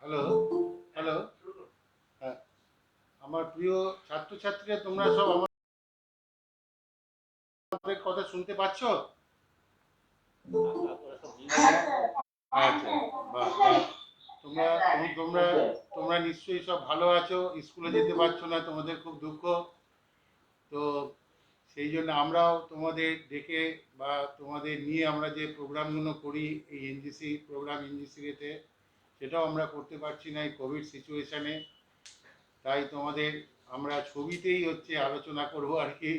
Hello hello. হ্যাঁ, আমার প্রিয় ছাত্রছাত্রীরা, তোমরা সব আমাদের কথা শুনতে পাচ্ছ? আচ্ছা, বাহ বাহ। তোমরা তোমরা তোমরা নিশ্চয়ই সব ভালো আছো। স্কুলে যেতে পারছো না, তোমাদের খুব দুঃখ। তো সেই জন্য আমরাও তোমাদের ডেকে বা তোমাদের নিয়ে আমরা যে প্রোগ্রামগুলো করি, এই এনজিসি প্রোগ্রাম, এনজিসিতে, সেটাও আমরা করতে পারছি না এই কোভিড সিচুয়েশানে। তাই তোমাদের আমরা ছবিতেই হচ্ছে আলোচনা করব আর কি।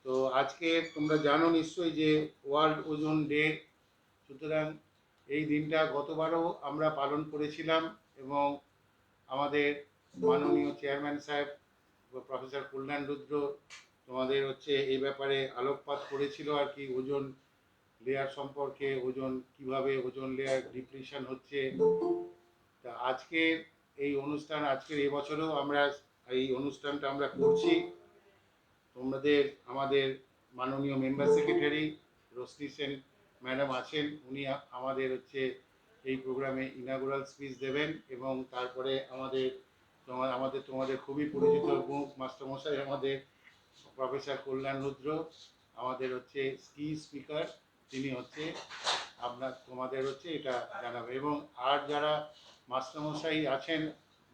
তো আজকে তোমরা জানো নিশ্চয়ই যে ওয়ার্ল্ড ওজোন ডে। সুতরাং এই দিনটা গতবারও আমরা পালন করেছিলাম, এবং আমাদের মাননীয় চেয়ারম্যান সাহেব প্রফেসর কল্যাণ রুদ্র তোমাদের হচ্ছে এই ব্যাপারে আলোকপাত করেছিল আর কি, ওজোন লেয়ার সম্পর্কে, ওজোন কিভাবে, ওজোন লেয়ার ডিপ্লিশন হচ্ছে। তা আজকের এই অনুষ্ঠান, আজকের এবছরেও আমরা এই অনুষ্ঠানটা আমরা করছি। তোমাদের আমাদের মাননীয় মেম্বার সেক্রেটারি রশ্মি সেন ম্যাডাম আছেন, উনি আমাদের হচ্ছে এই প্রোগ্রামে ইনাগুরাল স্পিচ দেবেন। এবং তারপরে তোমাদের খুবই পরিচিত মুখ মাস্টারমশাই আমাদের প্রফেসর কল্যাণ রুদ্র, আমাদের হচ্ছে কি স্পিকার, তিনি হচ্ছে তোমাদের হচ্ছে এটা জানাবে। এবং আর যারা মাস্টারমশাই আছেন,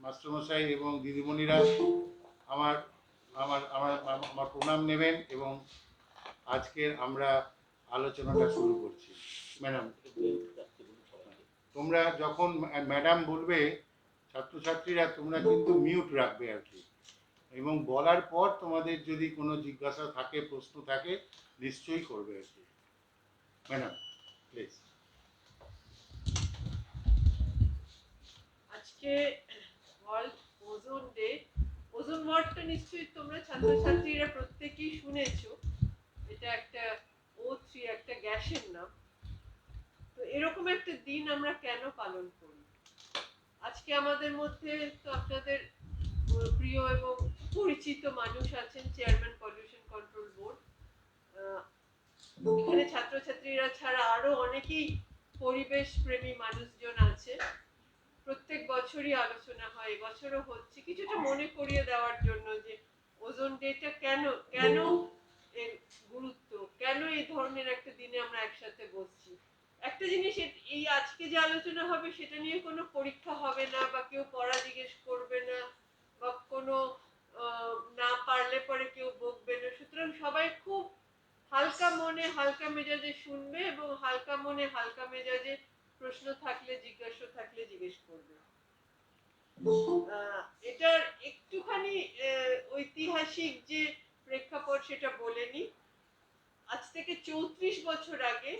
মাস্টারমশাই এবং দিদিমণিরা আমার আমার আমার আমার প্রণাম নেবেন। এবং আজকের আমরা আলোচনাটা শুরু করছি। ম্যাডাম, তোমরা যখন ম্যাডাম বলবে, ছাত্রছাত্রীরা তোমরা কিন্তু মিউট রাখবে আর কি। এবং বলার পর তোমাদের যদি কোনো জিজ্ঞাসা থাকে, প্রশ্ন থাকে, নিশ্চয়ই করবে আর কি। Madam please. আজকে ওয়ার্ল্ড ওজোন ডে। ওজোন ওয়ার্ডটা নিশ্চয়ই তোমরা ছাত্রছাত্রীরা প্রত্যেকেই শুনেছো। এটা একটা O3, একটা গ্যাসের নাম। তো এরকম একটা দিন আমরা কেন পালন করি? আজকে আমাদের মধ্যে তো আপনাদের প্রিয় এবং পরিচিত মানুষ আছেন, চেয়ারম্যান পলিউশন কন্ট্রোল বোর্ড। এখানে ছাত্রছাত্রীরা ছাড়া আরো অনেকেই পরিবেশ প্রেমী মানুষজন আছে। প্রত্যেক বছরই আলোচনা হয়, এবছরও হচ্ছে, কিছুটা মনে করিয়ে দেওয়ার জন্য যে ওজোন ডেটা কেন কেন এর গুরুত্ব, কেন এই ধরনের একটা দিনে আমরা একসাথে বসছি। একটা জিনিস, এই আজকে যে আলোচনা হবে সেটা নিয়ে কোনো পরীক্ষা হবে না, বা কেউ পড়া জিজ্ঞেস করবে না, বা কোনো না পারলে পরে কেউ বকবে না। সুতরাং সবাই খুব হালকা মনে হালকা মেজাজে শুনবে, এবং হালকা মনে হালকা মেজাজে প্রশ্ন থাকলে, জিজ্ঞাসা থাকলে জিজ্ঞেস করবে। এটার একটুখানি ঐতিহাসিক যে প্রেক্ষাপট সেটা বলে নি। আজ থেকে 34 বছর আগে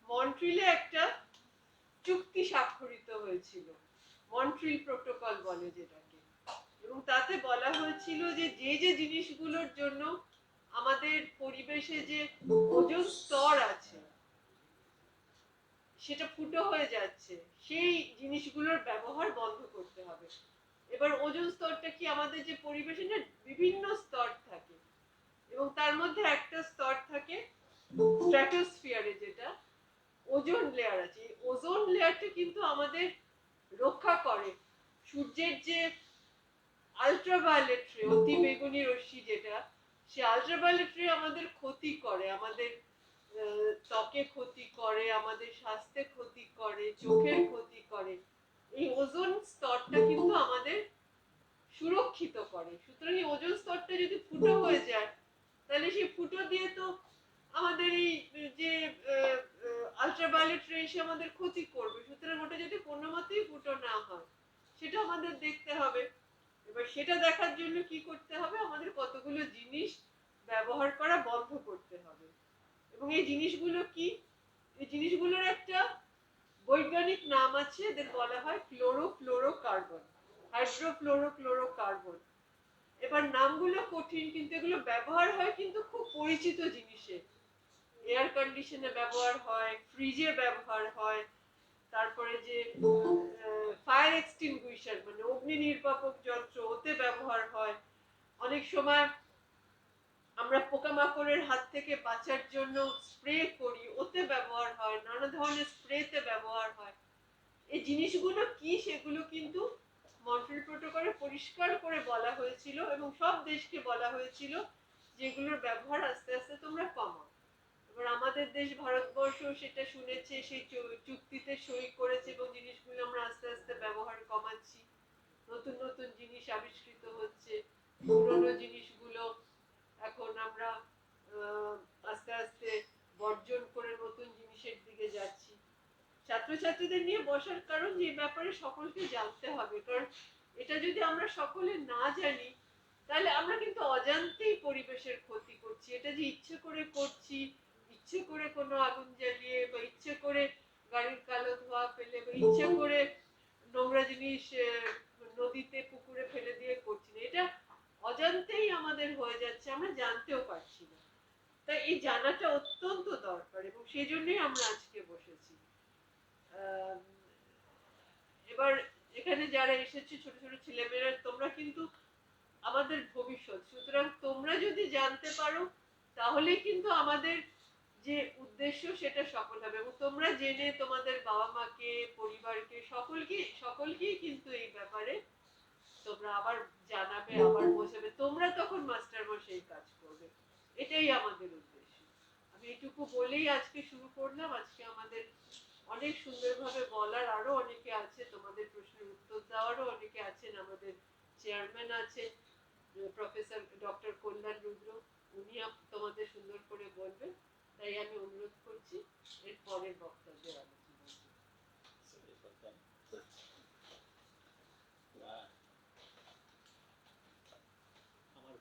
মন্ট্রিলে একটা চুক্তি স্বাক্ষরিত হয়েছিল, মন্ট্রিল প্রোটোকল বলে যেটাকে। এবং তাতে বলা হয়েছিল যে যে যে জিনিসগুলোর জন্য আমাদের পরিবেশে যে ওজোন স্তর আছে সেটা ফুটো হয়ে যাচ্ছে, সেই জিনিসগুলোর ব্যবহার বন্ধ করতে হবে। এবার ওজোন স্তরটা কি, আমাদের যে পরিবেশে না বিভিন্ন স্তর থাকে, এবং তার মধ্যে একটা স্তর থাকে স্ট্র্যাটোস্ফিয়ারে, যেটা ওজোন লেয়ার আছে। ওজোন লেয়ারটা কিন্তু আমাদের রক্ষা করে সূর্যের যে আলট্রাভায়োলেট রে, অতি বেগুনি রশ্মি যেটা, সে আলট্রাভায়োলেট রে আমাদের ক্ষতি করে, আমাদের ত্বকে ক্ষতি করে, আমাদের স্বাস্থ্যে ক্ষতি করে, চোখের ক্ষতি করে। এই ওজোন স্তরটা কিন্তু আমাদের সুরক্ষিত করে। সুতরাং এই ওজোন স্তরটা যদি ফুটো হয়ে যায়, তাহলে সেই ফুটো দিয়ে তো আমাদের এই যে আলট্রাভায়োলেট রে এসে আমাদের ক্ষতি করবে। সুতরাং ওটা যদি কোনো মতেই ফুটো না হয়, সেটা আমাদের দেখতে হবে। এবার সেটা দেখার জন্য কি করতে হবে, আমাদের কতগুলো জিনিস ব্যবহার করা বন্ধ করতে হবে। এবং এই জিনিসগুলো কি, এই জিনিসগুলোর একটা বৈজ্ঞানিক নাম আছে, এদের বলা হয় ক্লোরোফ্লোরোকার্বন, হাইড্রোফ্লোরোক্লোরোকার্বন। এবার নামগুলো কঠিন, কিন্তু এগুলো ব্যবহার হয় কিন্তু খুব পরিচিত জিনিসে। এয়ার কন্ডিশনে ব্যবহার হয়, ফ্রিজে ব্যবহার হয়, তারপরে যে ফায়ার এক্সটিংগুইশার মানে অগ্নি নির্বাপক যন্ত্র, ওতে ব্যবহার হয়। অনেক সময় আমরা পোকামাকড়ের হাত থেকে বাঁচার জন্য স্প্রে করি, ওতে ব্যবহার হয়। নানা ধরনের স্প্রেতে ব্যবহার হয়। এই জিনিসগুলো কি সেগুলো কিন্তু মন্ট্রিয়াল প্রোটোকলে পরিষ্কার করে বলা হয়েছিল এবং সব দেশকে বলা হয়েছিল যেগুলোর ব্যবহার আস্তে আস্তে তোমরা কমাও। এবার আমাদের দেশ ভারতবর্ষ সেটা শুনেছে, সেই চুক্তিতে সই করেছে এবং জিনিসগুলো আমরা আস্তে আস্তে ব্যবহার কমাচ্ছি। নতুন নতুন জিনিস আবিষ্কৃত হচ্ছে, পুরনো জিনিসগুলো এখন আমরা আস্তে আস্তে বর্জন করে নতুন জিনিসের দিকে যাচ্ছি। ছাত্রছাত্রীদের নিয়ে বসার কারণ যে ব্যাপারে সকলকে জানতে হবে, কারণ এটা যদি আমরা সকলে না জানি তাহলে আমরা কিন্তু অজান্তেই পরিবেশের ক্ষতি করছি। এটা যে ইচ্ছে করে করছি, ইচ্ছে করে কোনো আগুন জ্বালিয়ে বা ইচ্ছে করে গাড়ির কালো ধোঁয়া ফেলে বা ইচ্ছে করে নোংরা জিনিস নদীতে পুকুরে ফেলে দিয়ে করছি না, এটা অজান্তেই আমাদের হয়ে যাচ্ছে, আমরা জানতেও পারছি না। তাই এই জানাটা অত্যন্ত দরকার এবং সেই জন্যই আমরা আজকে বসেছি। এবার এখানে যারা এসেছে ছোট ছোট ছেলেমেয়েরা, তোমরা কিন্তু আমাদের ভবিষ্যৎ, সুতরাং তোমরা যদি জানতে পারো তাহলেই কিন্তু আমাদের যে উদ্দেশ্য সেটা সফল হবে এবং তোমরা জেনে তোমাদের বাবা মাকে, পরিবারকে, সকলকেই কিন্তু এই ব্যাপারে তোমরা আবার জানাবে, আবার বোঝাবে, তোমরা তখন মাস্টার মশাই কাজ করবে। এটাই আমাদের উদ্দেশ্য। আমি এটুকু বলেই আজকে শুরু করলাম। আজকে আমাদের অনেক সুন্দরভাবে বলার আরো অনেকে আছে, তোমাদের প্রশ্নের উত্তর দেওয়ারও অনেকে আছেন। আমাদের চেয়ারম্যান আছে প্রফেসর ডক্টর কল্যাণ রুদ্র, উনি তোমাদের সুন্দর করে বলবেন। তাই আমি অনুরোধ করছি এর পরের বক্তব্যের আলোচনা। আমার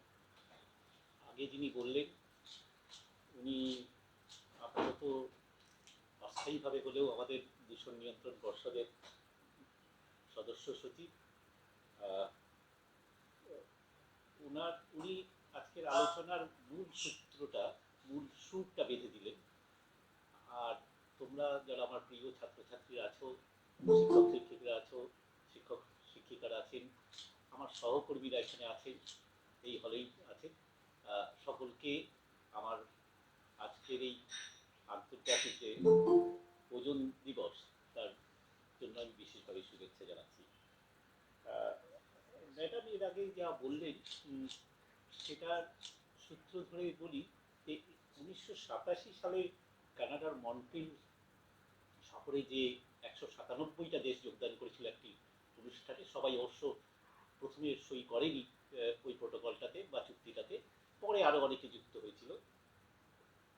আগে যিনি বললেন উনি আপাতত অস্থায়ীভাবে হলেও আমাদের দূষণ নিয়ন্ত্রণ পর্ষদের সদস্য সচিব। উনি আজকের আলোচনার মূল সুরটা বেঁধে দিলেন। আর তোমরা যারা আমার প্রিয় ছাত্রছাত্রীরা আছো, শিক্ষক শিক্ষিকারা আছো, শিক্ষক শিক্ষিকারা আছেন, আমার সহকর্মীরা এখানে আছেন, এই হলেই আছেন, সকলকে আমার আজকের এই আন্তর্জাতিক যে ওজন দিবস তার জন্য আমি বিশেষভাবে শুভেচ্ছা জানাচ্ছি। ম্যাডাম এর আগে যা বললেন সেটার সূত্র ধরে বলি যে 1987 সালে কানাডার মন্ট্রিল শহরে যে 197টা দেশ যোগদান করেছিল একটি অনুষ্ঠানে, সবাই অবশ্য প্রথমে সই করেনি ওই প্রোটোকলটাতে বা চুক্তিটাতে, পরে আরো অনেকে যুক্ত হয়েছিল।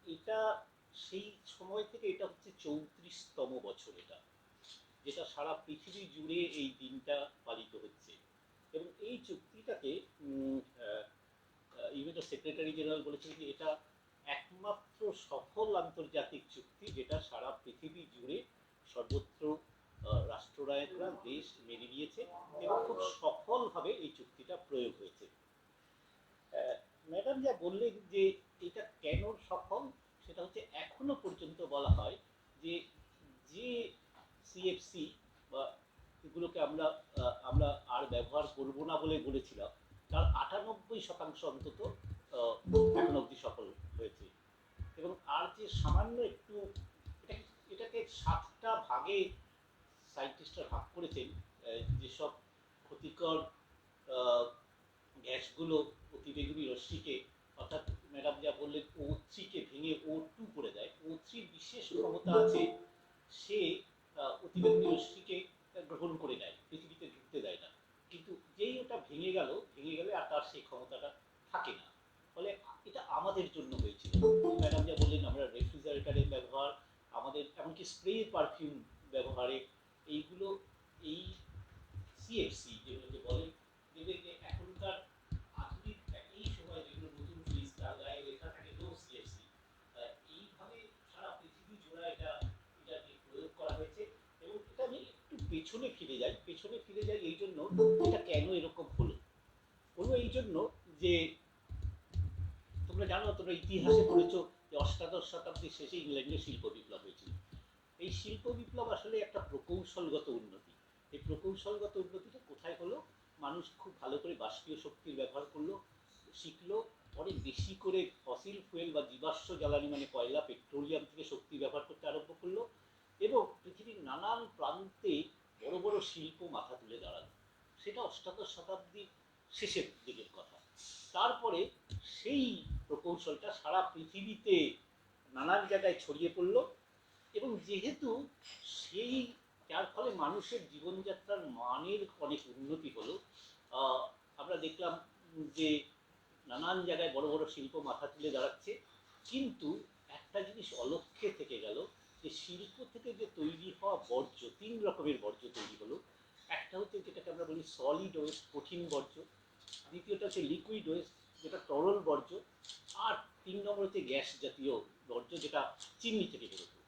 এটা সেই সময় থেকে এটা হচ্ছে 34তম বছর এটা, যেটা সারা পৃথিবী জুড়ে এই দিনটা পালিত হচ্ছে। এবং এই চুক্তিটাকে ইউএনও সেক্রেটারি জেনারেল বলেছেন যে এটা একমাত্র সফল আন্তর্জাতিক চুক্তি যেটা সারা পৃথিবী জুড়ে সর্বত্র রাষ্ট্রনায়করা দেশ মেনে নিয়েছে এবং খুব সফলভাবে এই চুক্তিটা প্রয়োগ হয়েছে। ম্যাডাম যা বললেন যে এটা কেন সফল, সেটা হচ্ছে এখনো পর্যন্ত বলা হয় যে যে সিএফসি বা এগুলোকে আমরা আর ব্যবহার করব না বলে বলেছিলাম, তার 98% অন্তত এখন অবধি সফল হয়েছে। এবং আর যে সামান্য একটু এটাকে 7টা ভাগে সায়েন্টিস্টরা ভাগ করেছেন, যেসব ক্ষতিকর গ্যাসগুলো অতিবেগুনি রশ্মিকে, অর্থাৎ ম্যাডাম যা বললেন O3-কে ভেঙে O2 করে দেয়, O3-র বিশেষ ক্ষমতা আছে, সে অতিবেগুনি রশ্মিকে গ্রহণ করে নেয়, পৃথিবীতে ঢুকতে দেয় না। কিন্তু যেই ওটা ভেঙে গেলে আর তার সেই ক্ষমতাটা থাকে না। ফলে এটা আমাদের জন্য হয়েছিল। ম্যাডাম যা বললেন আমরা রেফ্রিজারেটরের ব্যবহার, আমাদের এমনকি স্প্রে পারফিউম ব্যবহারে, এইগুলো এই সিএফসি যেগুলোকে বলে, দেখবে যে এখনকার আধুনিক এই সময় যেগুলো নতুন ফ্রিজ তার গায়ে লেখা থাকে নো সিএফসি, এইভাবে সারা পৃথিবী জোড়া এটাকে প্রয়োগ করা হয়েছে। এবং এটা আমি একটু পেছনে ফিরে যাই এই জন্য, এটা কেন এরকম হলো এই জন্য যে তোমরা জানো, তোমরা ইতিহাসে পড়েছো যে 8শ শতাব্দীর শেষে ইংল্যান্ডে শিল্প বিপ্লব হয়েছিল। এই শিল্প বিপ্লব আসলে একটা প্রকৌশলগত উন্নতি। এই প্রকৌশলগত উন্নতিটা কোথায় হলো? মানুষ খুব ভালো করে বাষ্পীয় শক্তির ব্যবহার করলো, শিখলো, অনেক বেশি করে ফসিল ফুয়েল বা জীবাশ্ম জ্বালানি মানে কয়লা, পেট্রোলিয়াম থেকে শক্তি ব্যবহার করতে আরম্ভ করলো এবং পৃথিবীর নানান প্রান্তে শিল্প মাথা তুলে দাঁড়ালো। সেটা অষ্টাদশ শতাব্দীর শেষের দিকের কথা। তারপরে সেই প্রকৌশলটা সারা পৃথিবীতে নানান জায়গায় ছড়িয়ে পড়ল, এবং যেহেতু সেই, যার ফলে মানুষের জীবনযাত্রার মানের অনেক উন্নতি হলো। আমরা দেখলাম যে নানান জায়গায় বড় বড় শিল্প মাথা তুলে দাঁড়াচ্ছে, কিন্তু একটা জিনিস অলক্ষ্যে থেকে গেল, যে শিল্প থেকে যে তৈরি হওয়া বর্জ্য, 3 রকমের বর্জ্য তৈরি হলো। একটা হচ্ছে যেটাকে আমরা বলি সলিড ওয়েস্ট, কঠিন বর্জ্য। দ্বিতীয়টা হচ্ছে লিকুইড ওয়েস্ট, যেটা তরল বর্জ্য। আর 3 নম্বর হচ্ছে গ্যাস জাতীয় বর্জ্য, যেটা চিমনি থেকে বেরোতো।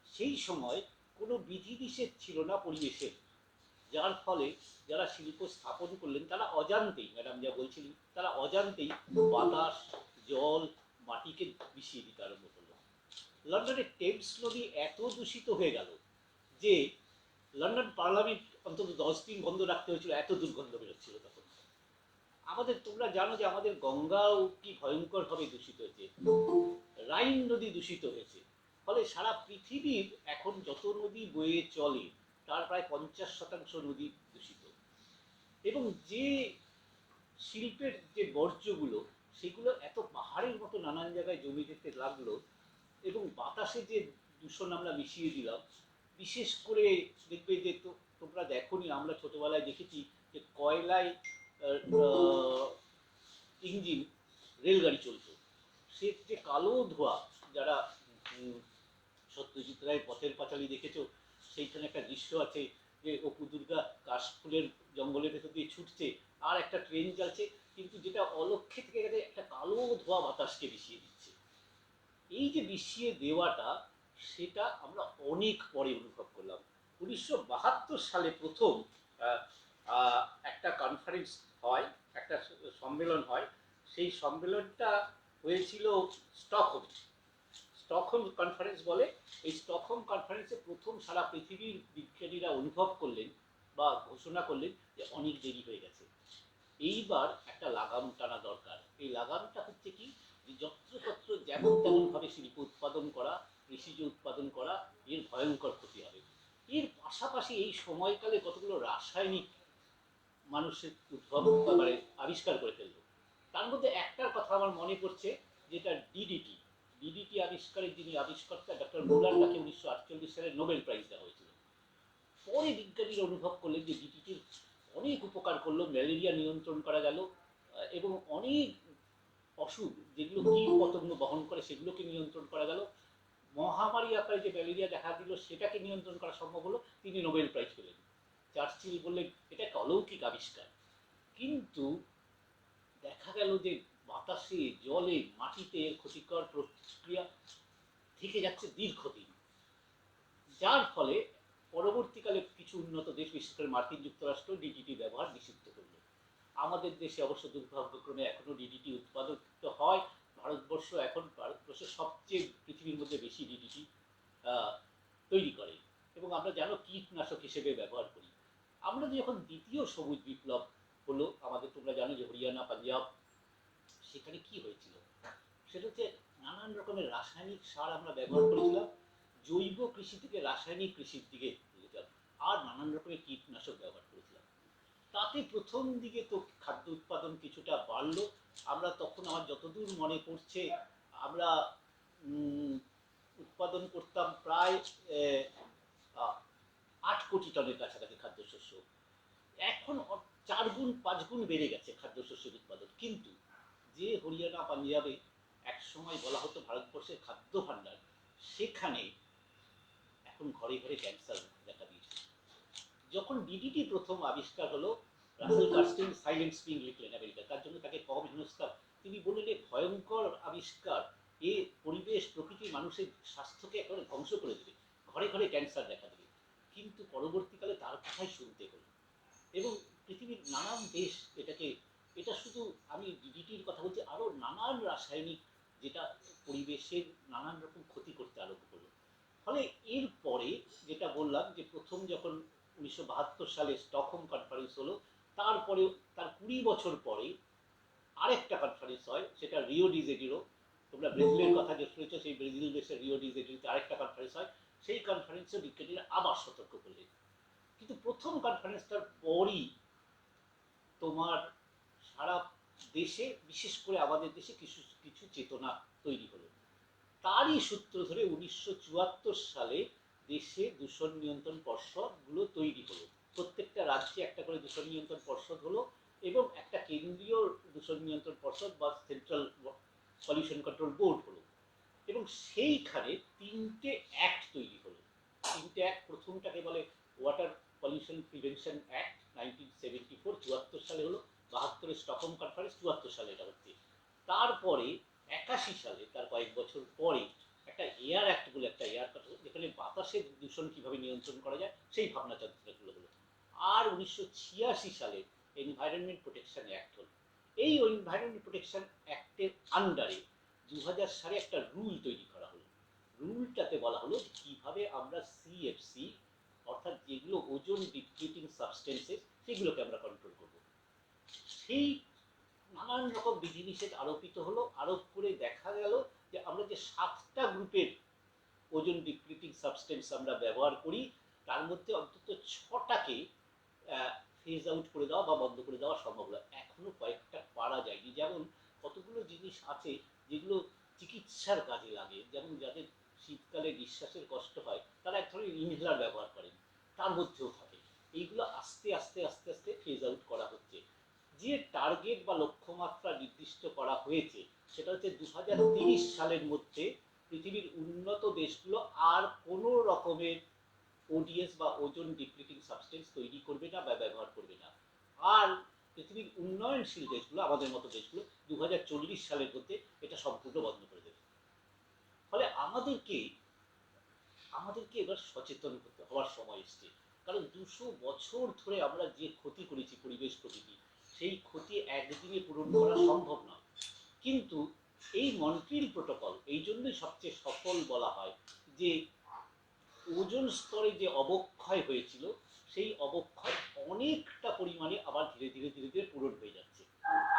সেই সময় কোনো বিধিনিষেধ ছিল না পরিবেশের, যার ফলে যারা শিল্প স্থাপন করলেন তারা অজান্তেই, ম্যাডাম যা বলছিলেন, তারা অজান্তেই বাতাস, জল, মাটিকে মিশিয়ে দিতে আরম্ভ করলো। লন্ডনের টেমস নদী এত দূষিত হয়ে গেল যে লন্ডন পার্লামেন্ট অন্তত 10 দিন বন্ধ রাখতে হয়েছিল, এত দুর্গন্ধ বেরোচ্ছিল তখন। আমাদের, তোমরা জানো যে আমাদের গঙ্গাও কি ভয়ঙ্করভাবে দূষিত হয়েছে, রাইন নদী দূষিত হয়েছে। ফলে সারা পৃথিবীর এখন যত নদী বয়ে চলে তার প্রায় 50% নদী দূষিত। এবং যে শিল্পের যে বর্জ্যগুলো, সেগুলো এত পাহাড়ের মতো নানান জায়গায় জমে যেতে লাগলো, এবং বাতাসে যে দূষণ আমরা মিশিয়ে দিলাম। বিশেষ করে দেখবে যে, তোমরা দেখোনি, আমরা ছোটবেলায় দেখেছি যে কয়লায় ইঞ্জিন রেলগাড়ি চলতো, সে যে কালো ধোঁয়া, যারা সত্যজিৎ রায়ের পথের পাঁচালী দেখেছো, সেইখানে একটা দৃশ্য আছে যে অপু দুর্গা কাশফুলের জঙ্গলের ভেতর দিয়ে ছুটছে, আর একটা ট্রেন যাচ্ছে, কিন্তু যেটা অলক্ষ্যে থেকে গেছে একটা কালো ধোঁয়া বাতাসকে মিশিয়ে দিচ্ছে। এই যে মিশিয়ে দেওয়াটা, সেটা আমরা অনেক পরে অনুভব করলাম। 1972 সালে প্রথম একটা কনফারেন্স হয়, একটা সম্মেলন হয়। সেই সম্মেলনটা হয়েছিল স্টকহোমে। স্টকহোম কনফারেন্স বলে। এই স্টকহোম কনফারেন্সে প্রথম সারা পৃথিবীর বিজ্ঞানীরা অনুভব করলেন বা ঘোষণা করলেন যে অনেক দেরি হয়ে গেছে, এইবার একটা লাগাম টানা দরকার। এই লাগামটা হচ্ছে কি, যে যত্রতত্র যেমন তেমন ভাবে শিল্প উৎপাদন করা, কৃষিজ উৎপাদন করা, এর ভয়ঙ্কর ক্ষতি হবে। এর পাশাপাশি এই সময়কালে কতগুলো রাসায়নিক মানুষের উদ্ভব, মানে আবিষ্কার করে ফেলল। তার মধ্যে একটার কথা আমার মনে পড়ছে, যেটা ডিডিটি। ডিডিটি আবিষ্কারের যিনি আবিষ্কর্তা ডক্টর মুলার, তাকে 1948 সালে নোবেল প্রাইজ দেওয়া হয়েছিল। পরে বিজ্ঞানীরা অনুভব করলেন যে ডিডিটির অনেক উপকার করলো, ম্যালেরিয়া নিয়ন্ত্রণ করা গেল, এবং অনেক অসুখ যেগুলো কীট পতঙ্গ বহন করে সেগুলোকে নিয়ন্ত্রণ করা গেল। মহামারী আকারে যে ম্যালেরিয়া দেখা দিল সেটাকে নিয়ন্ত্রণ করা সম্ভব হলো। তিনি নোবেল প্রাইজ পেলেন। চার্চিল বললেন এটা একটা অলৌকিক আবিষ্কার। কিন্তু দেখা গেল যে বাতাসে, জলে, মাটিতে এর ক্ষতিকর প্রতিক্রিয়া থেকে যাচ্ছে দীর্ঘদিন, যার ফলে পরবর্তীকালে কিছু উন্নত দেশ, বিশেষ করে মার্কিন যুক্তরাষ্ট্র, ডিডিটি ব্যবহার নিষিদ্ধ করল। আমাদের দেশে অবশ্য দুর্ভাগ্যক্রমে এখনো ডিডিটি উৎপাদিত হয়। ভারতবর্ষ সবচেয়ে পৃথিবীর মধ্যে বেশি ডিডিটি তৈরি করে, এবং আমরা জানো কীটনাশক হিসেবে ব্যবহার করি। আমরা যখন দ্বিতীয় সবুজ বিপ্লব হলো আমাদের, তোমরা জানো যে হরিয়ানা, পাঞ্জাব, সেখানে কি হয়েছিল, সেটা হচ্ছে নানান রকমের রাসায়নিক সার আমরা ব্যবহার করেছিলাম, জৈব কৃষি থেকে রাসায়নিক কৃষির দিকে গেলাম, আর নানান রকমের কীটনাশক ব্যবহার করেছিলাম। তাতে প্রথম দিকে তো খাদ্য উৎপাদন কিছুটা বাড়লো। আমরা তখন, আমার যতদূর মনে পড়ছে, আমরা উৎপাদন করতাম প্রায় 8 কোটি টনের কাছাকাছি খাদ্যশস্য। এখন 4 গুণ 5 গুণ বেড়ে গেছে খাদ্যশস্যের উৎপাদন। কিন্তু যে হরিয়ানা, পাঞ্জাবে একসময় বলা হতো ভারতবর্ষের খাদ্য ভাণ্ডার, সেখানে এখন ঘরে ঘরে ক্যান্সার দেখা দিয়েছে। যখন ডিডিটি প্রথম আবিষ্কার হলো, রাসেল কার্স্টিং সাইলেন্ট স্প্রিং লিখলেন আমেরিকা, তার জন্য তাকে কম হেনস্থার। তিনি বললেন এ ভয়ঙ্কর আবিষ্কার, এ পরিবেশ, প্রকৃতি, মানুষের স্বাস্থ্যকে একেবারে ধ্বংস করে দেবে, ঘরে ঘরে ক্যান্সার দেখা দেবে। কিন্তু পরবর্তীকালে তার কথাই শুনতে হলো, এবং পৃথিবীর নানান দেশ এটা শুধু আমি ডিডিটির কথা বলছি, আরও নানান রাসায়নিক যেটা পরিবেশের নানান রকম ক্ষতি করতে আরম্ভ করলো। ফলে এর পরে যেটা বললাম, যে প্রথম যখন 1972 সালে স্টকহোম কনফারেন্স হলো, তারপরে তার 20 বছর পরে আরেকটা কনফারেন্স হয়, সেটা রিও ডি জেনিরো। তোমরা ব্রাজিলের কথা যে শুনেছ, সেই ব্রাজিল দেশের রিও ডি জেনিরোতে আরেকটা কনফারেন্স হয়। সেই কনফারেন্সে বিজ্ঞানীরা আবার সতর্ক করলেন কিন্তু প্রথম কনফারেন্সটার পরই তোমার সারা দেশে, বিশেষ করে আমাদের দেশে কিছু কিছু চেতনা তৈরি হলো। তারই সূত্র ধরে 1974 সালে দেশে দূষণ নিয়ন্ত্রণ পর্ষদগুলো তৈরি হলো। প্রত্যেকটা রাজ্যে একটা করে দূষণ নিয়ন্ত্রণ পর্ষদ হলো এবং একটা কেন্দ্রীয় দূষণ নিয়ন্ত্রণ পর্ষদ বা সেন্ট্রাল পলিউশন কন্ট্রোল বোর্ড হলো। এবং সেইখানে তিনটে অ্যাক্ট তৈরি হলো। তিনটে অ্যাক্ট, প্রথমটাকে বলে ওয়াটার পলিউশন প্রিভেনশন অ্যাক্ট 1974, 74 সালে হলো। 72 স্টকহোম কনফারেন্স, 74 সালে এটা হচ্ছে। তারপরে 81 সালে, তার কয়েক বছর পরে একটা এয়ার অ্যাক্ট বলে একটা এয়ার যেখানে বাতাসের দূষণ কিভাবে নিয়ন্ত্রণ করা যায় সেই ভাবনা চিন্তাগুলো হলো। আর 1986 সালে এনভায়রনমেন্ট প্রোটেকশন অ্যাক্ট হলো। এই এনভায়রনমেন্ট প্রোটেকশন অ্যাক্টের আন্ডারে 2000 সালে একটা রুল তৈরি করা হলো। রুলটাতে বলা হলো যে কিভাবে আমরা সিএফসি, অর্থাৎ যেগুলো ওজোন ডিপ্লিটিং সাবস্টেন্সেস, সেগুলোকে আমরা কন্ট্রোল করব। সেই নানান রকম বিধিনিষেধ আরোপিত হলো। আরোপ করে দেখা গেল যে আমরা যে 7টা গ্রুপের ওজোন ডিপ্লিটিং সাবস্টেন্স আমরা ব্যবহার করি, তার মধ্যে অন্তত 6টাকে ফেজ আউট করে দেওয়া বা বন্ধ করে দেওয়া সম্ভব হলো। এখনো কয়েকটা পারা যায়নি। যেমন কতগুলো জিনিস আছে যেগুলো চিকিৎসার কাজে লাগে, যেমন যাদের শীতকালে নিঃশ্বাসের কষ্ট হয় তারা এক ধরনের ইনহেলার ব্যবহার করেন, তার মধ্যেও থাকে। এইগুলো আস্তে আস্তে আস্তে আস্তে ফেজ আউট করা হচ্ছে। যে টার্গেট বা লক্ষ্যমাত্রা নির্দিষ্ট করা হয়েছে সেটা হচ্ছে 2030 সালের মধ্যে পৃথিবীর উন্নত দেশগুলো আর কোনো রকমের ওডিএস বা ওজোন ডিপ্লিটিং সাবস্টেন্স তৈরি করবে না বা ব্যবহার করবে না। আর পৃথিবীর উন্নয়নশীল দেশগুলো, আমাদের মতো দেশগুলো, 2040 সালের মধ্যে এটা সম্পূর্ণ বন্ধ করে দেবে। ফলে আমাদেরকে এবার সচেতন হওয়ার সময় এসছে। কারণ 200 বছর ধরে আমরা যে ক্ষতি করেছি পরিবেশ প্রকৃতি, সেই ক্ষতি একদিনে পূরণ করা সম্ভব নয়। কিন্তু এই মন্ট্রিল প্রোটোকল এই জন্যই সবচেয়ে সফল বলা হয় যে ওজোন স্তরে যে অবক্ষয় হয়েছিল সেই অবক্ষয় অনেকটা পরিমাণে আবার ধীরে ধীরে ধীরে ধীরে পূরণ হয়ে যাচ্ছে।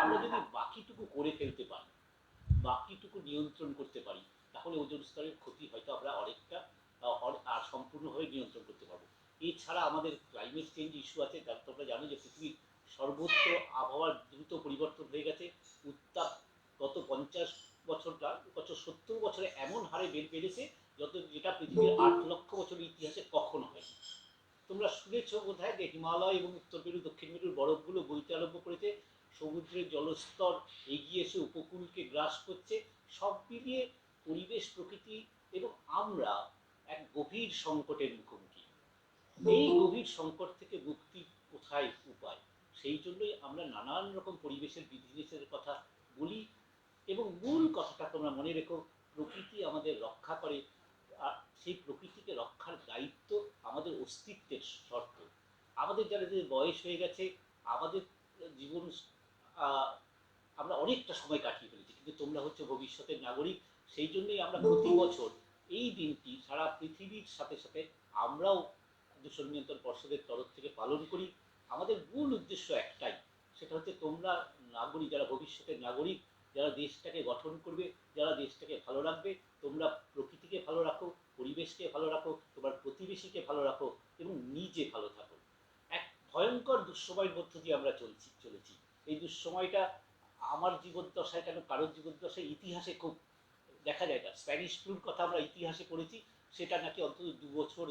আমরা যদি বাকিটুকু করে ফেলতে পারি, বাকিটুকু নিয়ন্ত্রণ করতে পারি, তাহলে ওজোন স্তরের ক্ষতি হয়তো আমরা অনেকটা আর সম্পূর্ণভাবে নিয়ন্ত্রণ করতে পারবো। এছাড়া আমাদের ক্লাইমেট চেঞ্জ ইস্যু আছে। তোমরা জানো যে পৃথিবীর সর্বোচ্চ আবহাওয়ার দ্রুত পরিবর্তন হয়ে গেছে। উত্তাপ গত 50 বছরটা, গত 70 বছরে এমন হারে বেড়েছে যেটা পৃথিবীর 8 লক্ষ বছরের ইতিহাসে কখনো হয়নি। তোমরা শুনেছ বোধহয় যে হিমালয় এবং উত্তর মেরু দক্ষিণ মেরুর বরফগুলো গলতে আরম্ভ করেছে, সমুদ্রের জলস্তর এগিয়ে এসে উপকূলকে গ্রাস করছে। সব মিলিয়ে পরিবেশ প্রকৃতি এবং আমরা এক গভীর সংকটের মুখোমুখি। এই গভীর সংকট থেকে মুক্তির কোথায় উপায়? সেই জন্যই আমরা নানান রকম পরিবেশের বিধিনিষেধের কথা বলি। এবং মূল কথাটা তোমরা মনে রেখো, প্রকৃতি আমাদের রক্ষা করে, আর সেই প্রকৃতিকে রক্ষার দায়িত্ব আমাদের অস্তিত্বের শর্ত। আমাদের যারা যে বয়স হয়ে গেছে, আমাদের জীবন আমরা অনেকটা সময় কাটিয়ে ফেলেছি, কিন্তু তোমরা হচ্ছে ভবিষ্যতের নাগরিক। সেই জন্যই আমরা প্রতি বছর এই দিনটি সারা পৃথিবীর সাথে সাথে আমরাও দূষণ নিয়ন্ত্রণ পর্ষদের তরফ থেকে পালন করি। আমাদের মূল উদ্দেশ্য একটাই, সেটা হচ্ছে তোমরা নাগরিক, যারা ভবিষ্যতের নাগরিক, যারা দেশটাকে গঠন করবে, যারা দেশটাকে ভালো রাখবে, তোমরা প্রকৃতিকে ভালো রাখো, পরিবেশকে ভালো রাখো, তোমার প্রতিবেশীকে ভালো রাখো এবং নিজে ভালো থাকো। এক ভয়ঙ্কর দুঃসময়ের মধ্য দিয়ে আমরা চলেছি। এই দুঃসময়টা আমার জীবদ্দশায় কেন, কারোর জীবদ্দশায় ইতিহাসে খুব দেখা যায় না। স্প্যানিশ ফ্লুর কথা আমরা ইতিহাসে পড়েছি, সেটা নাকি অন্তত 2 বছর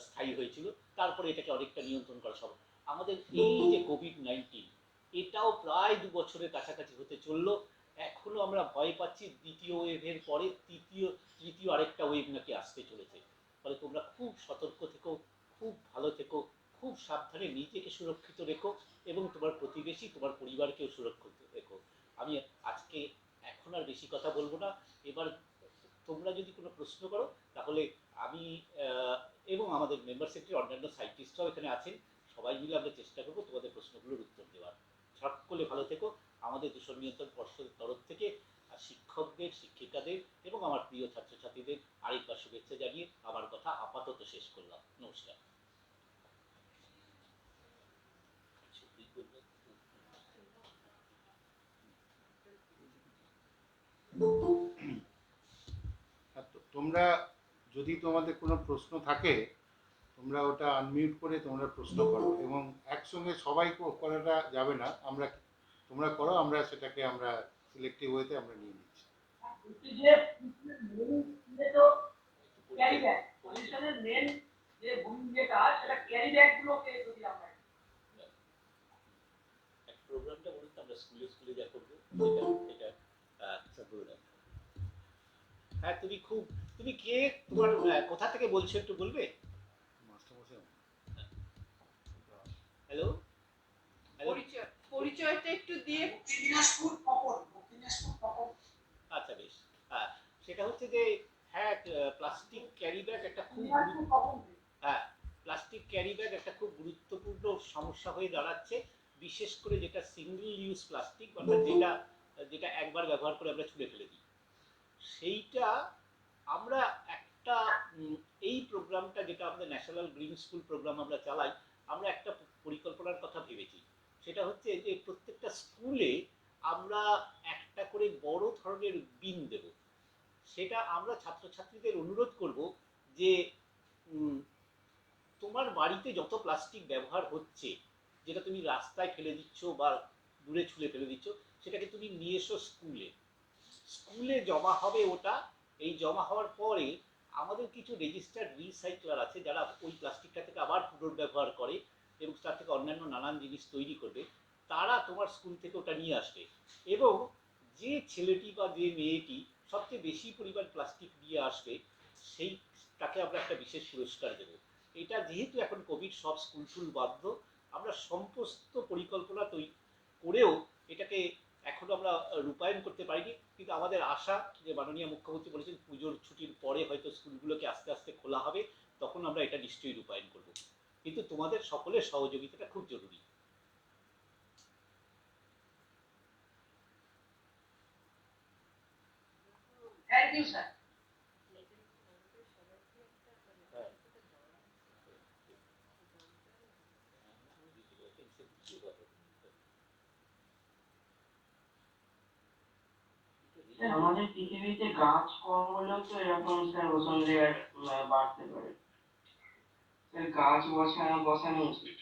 স্থায়ী হয়েছিল, তারপরে এটাকে অনেকটা নিয়ন্ত্রণ করা সম্ভব। আমাদের এই যে কোভিড-19, এটাও প্রায় 2 বছরের কাছাকাছি হতে চললো। এখনো আমরা ভয় পাচ্ছি দ্বিতীয় ওয়েভের পরে তৃতীয় আরেকটা ওয়েভ নাকি আসতে চলেছে। ফলে তোমরা খুব সতর্ক থেকো, খুব ভালো থেকো, খুব সাবধানে নিজেকে সুরক্ষিত রেখো এবং তোমার প্রতিবেশী, তোমার পরিবারকেও সুরক্ষিত রেখো। আমি আজকে এখন আর বেশি কথা বলবো না। এবার তোমরা যদি কোনো প্রশ্ন করো তাহলে আমি এবং আমাদের মেম্বার সেক্রেটারি, অন্যান্য সাইন্টিস্টরাও এখানে আছেন, সবাই মিলে আমরা চেষ্টা করবো তোমাদের প্রশ্নগুলোর উত্তর দেওয়ার। সকলে ভালো থেকো। আমাদের দূষণ নিয়ন্ত্রণ পর্ষদের তরফ থেকে শিক্ষকদের, শিক্ষিকাদের এবং আমার প্রিয় ছাত্রছাত্রীদের আরেকবার শুভেচ্ছা জানিয়ে আমার কথা আপাতত শেষ করলাম। নমস্কার। তোমরা যদি তোমাদের কোনো প্রশ্ন থাকে তোমরা ওটা আনমিউট করে তোমরা প্রশ্ন করো, এবং একসঙ্গে সবাই করাটা যাবে না, তোমরা করো, আমরা সেটাকে আমরা সিলেক্টিভ ওয়েতে আমরা নিয়ে নিচ্ছি। যে মেন তো ক্যারি ব্যাগ পজিশনের মেন যে ভূমিকাটা সেটা ক্যারি ব্যাগ গুলোকে যদি আমরা প্রোগ্রামটা বলুন তো আমরা স্কুলে স্কুলে যা করবো এটা এটা বলে রাখবো। হ্যাঁ তুমি কে, তোমার কোথা থেকে বলছো একটু বলবে? মাস্টারমশাই, হ্যালো হ্যালো, পরিচয়টা একটু দিয়ে। দিনাজপুর তপন আচ্ছা বেশ। সেটা হচ্ছে যে হ্যাঁ, প্লাস্টিক ক্যারি ব্যাগ একটা খুব হ্যাঁ, প্লাস্টিক ক্যারি ব্যাগ একটা খুব গুরুত্বপূর্ণ সমস্যা হয়ে দাঁড়াচ্ছে, বিশেষ করে যেটা সিঙ্গেল ইউজ প্লাস্টিক, অর্থাৎ যেটা যেটা একবার ব্যবহার করে আমরা ছুঁড়ে ফেলে দিই। সেইটা আমরা একটা এই প্রোগ্রামটা যেটা আমাদের ন্যাশনাল গ্রিন স্কুল প্রোগ্রাম আমরা চালাই, আমরা একটা পরিকল্পনার কথা ভেবেছি। সেটা হচ্ছে যে প্রত্যেকটা স্কুলে আমরা একটা করে বড় ধরনের বিন দেব। সেটা আমরা ছাত্রছাত্রীদের অনুরোধ করব যে তোমার বাড়িতে যত প্লাস্টিক ব্যবহার হচ্ছে, যেটা তুমি রাস্তায় ফেলে দিচ্ছ বা দূরে ছুঁড়ে ফেলে দিচ্ছ, সেটাকে তুমি নিয়ে এসো স্কুলে। স্কুলে জমা হবে ওটা। এই জমা হওয়ার পরে আমাদের কিছু রেজিস্টার্ড রিসাইক্লার আছে যারা ওই প্লাস্টিকটা থেকে আবার পুনর্ব্যবহার করে এবং তার থেকে অন্যান্য নানান জিনিস তৈরি করবে। তারা তোমার স্কুল থেকে ওটা নিয়ে আসবে, এবং যে ছেলেটি বা যে মেয়েটি সবচেয়ে বেশি পরিমাণ প্লাস্টিক নিয়ে আসবে সেই তাকে আমরা একটা বিশেষ পুরস্কার দেবো। এটা যেহেতু এখন কোভিড, সব স্কুল টুল বন্ধ, আমরা সমস্ত পরিকল্পনা তৈরি করেও এটাকে এখনো আমরা রূপায়ণ করতে পারিনি, কিন্তু আমাদের আশা যে মাননীয় মুখ্যমন্ত্রী বলেছেন পুজোর ছুটির পরে হয়তো স্কুলগুলোকে আস্তে আস্তে খোলা হবে, তখন আমরা এটা নিশ্চয়ই রূপায়ণ করব। কিন্তু তোমাদের সকলের সহযোগিতাটা খুব জরুরি। Thank you sir. আমাদের পৃথিবীতে গাছ কম হলেও তো এরকম স্যার ওজোন লেয়ার বাড়তে পারে। গাছ বসানো উচিত।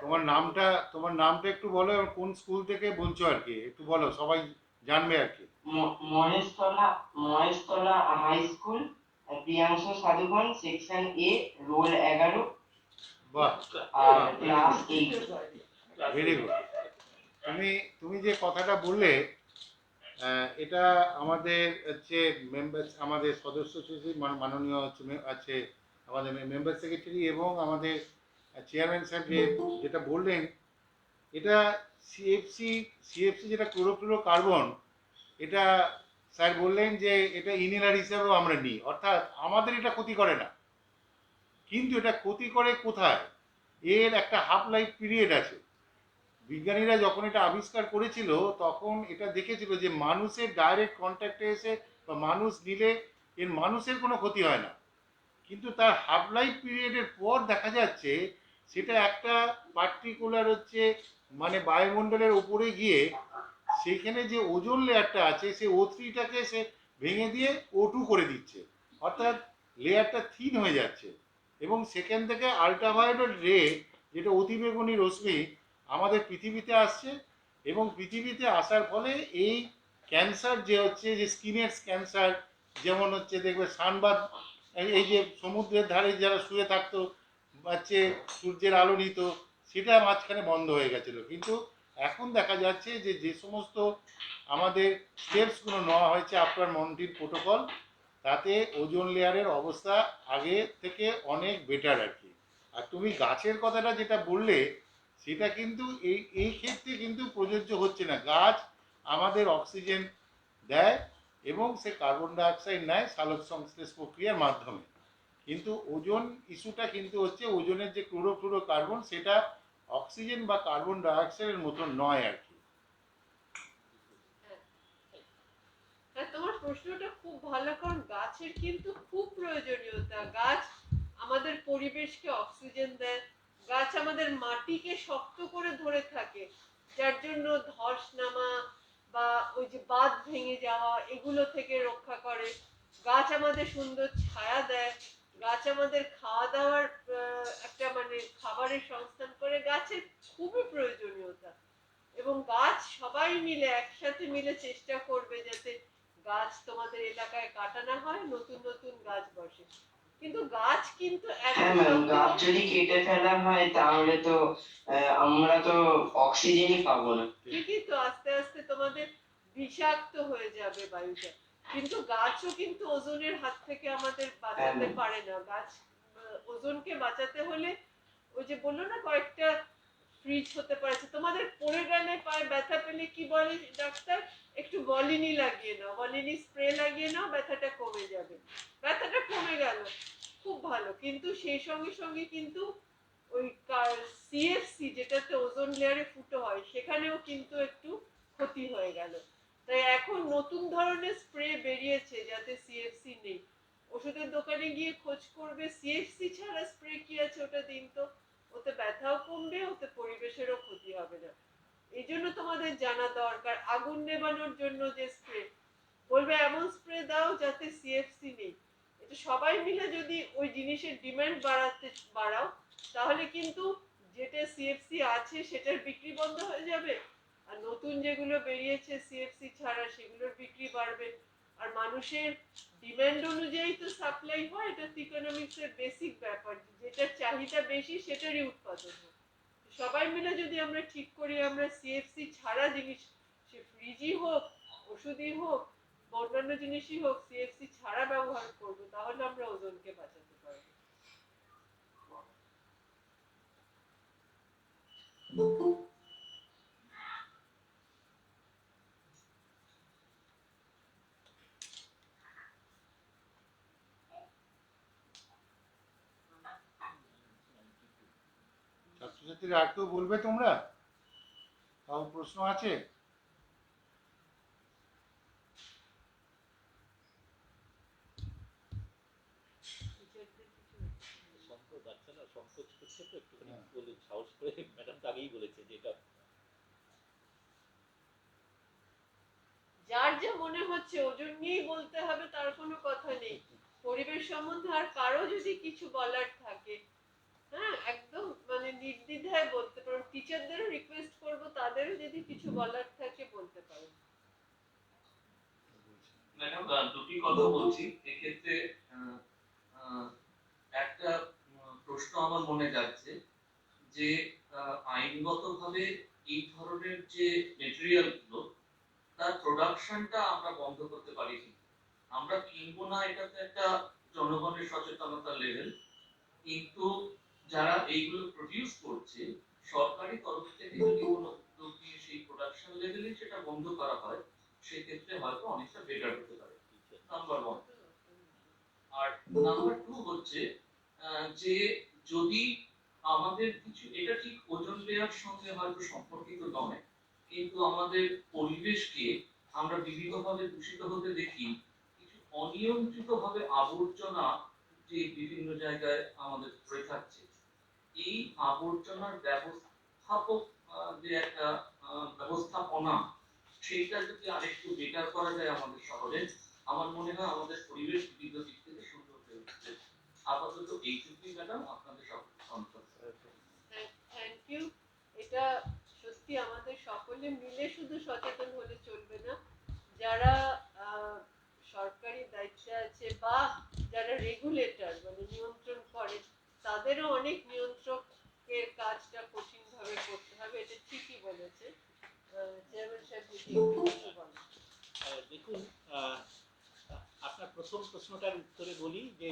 তোমার নামটা একটু বলো, এবং কোন স্কুল থেকে বলছো আর কি, একটু বলো, সবাই জানবে আর কি। Maheshtala high school, Priyanshu Sadhukhan, section A, roll 11, বাহ, আর ক্লাস 8। Very good. তুমি যে কথাটা বললে, এটা আমাদের হচ্ছে আমাদের সদস্য সচিব মাননীয় আছে আমাদের মেম্বার সেক্রেটারি এবং আমাদের চেয়ারম্যান সাহেব যেটা বললেন, এটা সিএফসি যেটা ক্লোরোফ্লোরোকার্বন, এটা স্যার বললেন যে এটা ইনহেলার হিসাবেও আমরা নিই, অর্থাৎ আমাদের এটা ক্ষতি করে না, কিন্তু এটা ক্ষতি করে কোথায়, এর একটা হাফ লাইফ পিরিয়ড আছে। বিজ্ঞানীরা যখন এটা আবিষ্কার করেছিল তখন এটা দেখেছিল যে মানুষের ডাইরেক্ট কন্ট্যাক্টে এসে বা মানুষ নিলে এর মানুষের কোনো ক্ষতি হয় না, কিন্তু তার হাফ লাইফ পিরিয়ডের পর দেখা যাচ্ছে সেটা একটা পার্টিকুলার হচ্ছে মানে বায়ুমণ্ডলের উপরে গিয়ে সেখানে যে ওজোন লেয়ারটা আছে সে O3টাকে সে ভেঙে দিয়ে O2 করে দিচ্ছে, অর্থাৎ লেয়ারটা থিন হয়ে যাচ্ছে, এবং সেখান থেকে আল্ট্রাভায়োলেট রে, যেটা অতিবেগুনি রশ্মি, আমাদের পৃথিবীতে আসছে, এবং পৃথিবীতে আসার ফলে এই ক্যান্সার যে হচ্ছে, যে স্কিনের ক্যান্সার, যেমন হচ্ছে দেখবে সানবাদ, এই যে সমুদ্রের ধারে যারা শুয়ে থাকতো হচ্ছে সূর্যের আলো নিত, সেটা মাঝখানে বন্ধ হয়ে গেছিলো, কিন্তু এখন দেখা যাচ্ছে যে যে সমস্ত আমাদের স্টেপসগুলো নেওয়া হয়েছে আফটার মন্ট্রিল প্রোটোকল, তাতে ওজোন লেয়ারের অবস্থা আগে থেকে অনেক বেটার আর কি। আর তুমি গাছের কথাটা যেটা বললে, সেটা কিন্তু এই ক্ষেত্রে কিন্তু প্রযোজ্য হচ্ছে না। গাছ আমাদের অক্সিজেন দেয় এবং সে কার্বন ডাইঅক্সাইড নেয় সালোক সংশ্লেষ প্রক্রিয়ার মাধ্যমে, কিন্তু ওজোন ইস্যুটা কিন্তু হচ্ছে ওজনের যে ক্লোরোফ্লোরোকার্বন, সেটা অক্সিজেন বা কার্বন ডাইঅক্সাইডের মতো নয় আর কি। হ্যাঁ, তোমার প্রশ্নটা খুব ভালো, কারণ গাছের কিন্তু খুব প্রয়োজনীয়তা। গাছ আমাদের পরিবেশকে অক্সিজেন দেয়, গাছ আমাদের মাটিকে শক্ত করে ধরে থাকে, যার জন্য ধস নামা, বা ওই যে বাঁধ ভেঙে যাওয়া এগুলো থেকে রক্ষা করে। গাছ আমাদের সুন্দর ছায়া দেয়, গাছ আমাদের খাওয়া দাওয়ার একটা মানে খাবারের সংস্থান করে, গাছের খুবই প্রয়োজনীয়তা। এবং গাছ সবাই মিলে একসাথে মিলে চেষ্টা করবে যাতে গাছ তোমাদের এলাকায় কাটা না হয়, নতুন নতুন গাছ বসে। কিন্তু গাছ কিন্তু হ্যাঁ ম্যাম, গাছ যদি কেটে ফেলা হয় তাহলে তো আমরা তো অক্সিজেনই পাবো না। ঠিকই তো, আস্তে আস্তে তোমাদের বিষাক্ত হয়ে যাবে বায়ুটা। কিন্তু গাছও কিন্তু ওজোনের হাত থেকে আমাদের বাঁচাতে পারে না। গাছ ওজোনকে বাঁচাতে হলে ওই যে বললো না কয়েকটা ফ্রিজ হতে পারে। তোমাদের পড়ে গেলে পায়ে ব্যথা পেলে কি বলে ডাক্তার, একটু বলিনি লাগিয়ে নাও, বলিনি স্প্রে লাগিয়ে নাও, ব্যথাটা কমে যাবে। ব্যথাটা কমে গেল, খুব ভালো। কিন্তু সেই সঙ্গে সঙ্গে কিন্তু ওই সিএফসি যেটাতে ওজোন লেয়ারে ফুটো হয় সেখানেও কিন্তু একটু ক্ষতি হয়ে গেল। তাই এখন নতুন ধরনের স্প্রে বেরিয়েছে যাতে সিএফসি নেই। ওষুধের দোকানে গিয়ে খোঁজ করবে সিএফসি ছাড়া স্প্রে কি আছে ওটা দিন তো, ওতে ব্যথাও কমবে, ওতে পরিবেশেরও ক্ষতি হবে না। এই জন্য তোমাদের জানা দরকার আগুন নেভানোর জন্য যে স্প্রে বলবে এমন স্প্রে দাও যাতে সিএফসি নেই। এটা সবাই মিলে যদি ওই জিনিসের ডিমান্ড বাড়াও তাহলে কিন্তু যেটা সিএফসি আছে সেটার বিক্রি বন্ধ হয়ে যাবে, আর নতুন যেগুলো বেরিয়েছে সিএফসি ছাড়া সেগুলোর বিক্রি বাড়বে। আর মানুষের ডিমান্ড অনুযায়ী তো সাপ্লাই হয়, এটা ইকোনমিক্সের বেসিক ব্যাপার, যেটার চাহিদা বেশি সেটারই উৎপাদন হয়। সবাই মিলে যদি আমরা ঠিক করি আমরা সিএফসি ছাড়া জিনিস, সে ফ্রিজই হোক ওষুধই হোক অন্যান্য জিনিসই হোক, সিএফসি ছাড়া ব্যবহার করবো, তাহলে আমরা ওজনকে বাঁচাতে পারবো। ছাত্রছাত্রীরা আর কেউ বলবে তোমরা? তাও প্রশ্ন আছে? শঙ্কর বাচ্চারা সংকোচ করছে তো একটুখানি বলে সাহস করে, ম্যাডাম তো আগেই বলেছে যে এটা যার যা মনে হচ্ছে ওজন নিয়েই বলতে হবে তার কোনো কথা নেই। পরিবেশ সম্বন্ধে আর কারো যদি কিছু বলার থাকে, হ্যাঁ একদম মানে নির্দ্বিধায় বলতে পারো। টিচারদেরও রিকোয়েস্ট করবো তাদেরও যদি কিছু বলার থাকে বলতে পারো। ম্যাডাম দুটি কথা বলছি এক্ষেত্রে। আহ, আহ, একটা প্রশ্ন আমার মনে যাচ্ছে যে আইনগতভাবে এই ধরনের যে মেটেরিয়াল গুলো তার প্রোডাকশনটা আমরা বন্ধ করতে পারি কি? আমরা কিনবো না, এটা তো একটা জনগণের সচেতনতার লেভেল, কিন্তু যারা এইগুলো প্রডিউস করছে সরকারি তরফ থেকে যদি কোনো উদ্যোগ নিয়ে সেই প্রোডাকশন লেভেলে সেটা বন্ধ করা হয় সেক্ষেত্রে হয়তো অনেকটা বেটার হতে পারে, নাম্বার ওয়ান। আর নাম্বার টু হচ্ছে যে যদি আমাদের কিছু, এটা ঠিক ওজন লেয়ার সঙ্গে হয়তো সম্পর্কিত নয়, কিন্তু আমাদের পরিবেশকে আমরা বিভিন্নভাবে দূষিত হতে দেখি। কিছু অনিয়ন্ত্রিত ভাবে আবর্জনা যে বিভিন্ন জায়গায় আমাদের পড়ে থাকছে, এই আবর্জনার ব্যবস্থাপক যে একটা ব্যবস্থাপনা, সেইটা যদি আরেকটু বেটার করা যায় আমাদের শহরে, আমার মনে হয় আমাদের পরিবেশ বিভিন্ন দিক থেকে সুন্দর হয়ে উঠবে। আপাতত এইটুকুই ম্যাডাম, আপনাদের সকলকে সন্তোষ। Thank you. এটা সত্যি আমাদের সকলে মিলে শুধু সচেতন হলে চলবে না, যারা সরকারি দায়িত্বে আছে বা যারা রেগুলেটর মানে নিয়ন্ত্রণ করে তাদেরও অনেক নিয়ন্ত্রকের কাজটা কঠিন ভাবে করতে হবে। এটা ঠিকই বলেছে চেয়ারম্যান সাহেব। যদি একটু কিছু বলেন। দেখুন, আপনার প্রথম প্রশ্নটার উত্তরে বলি যে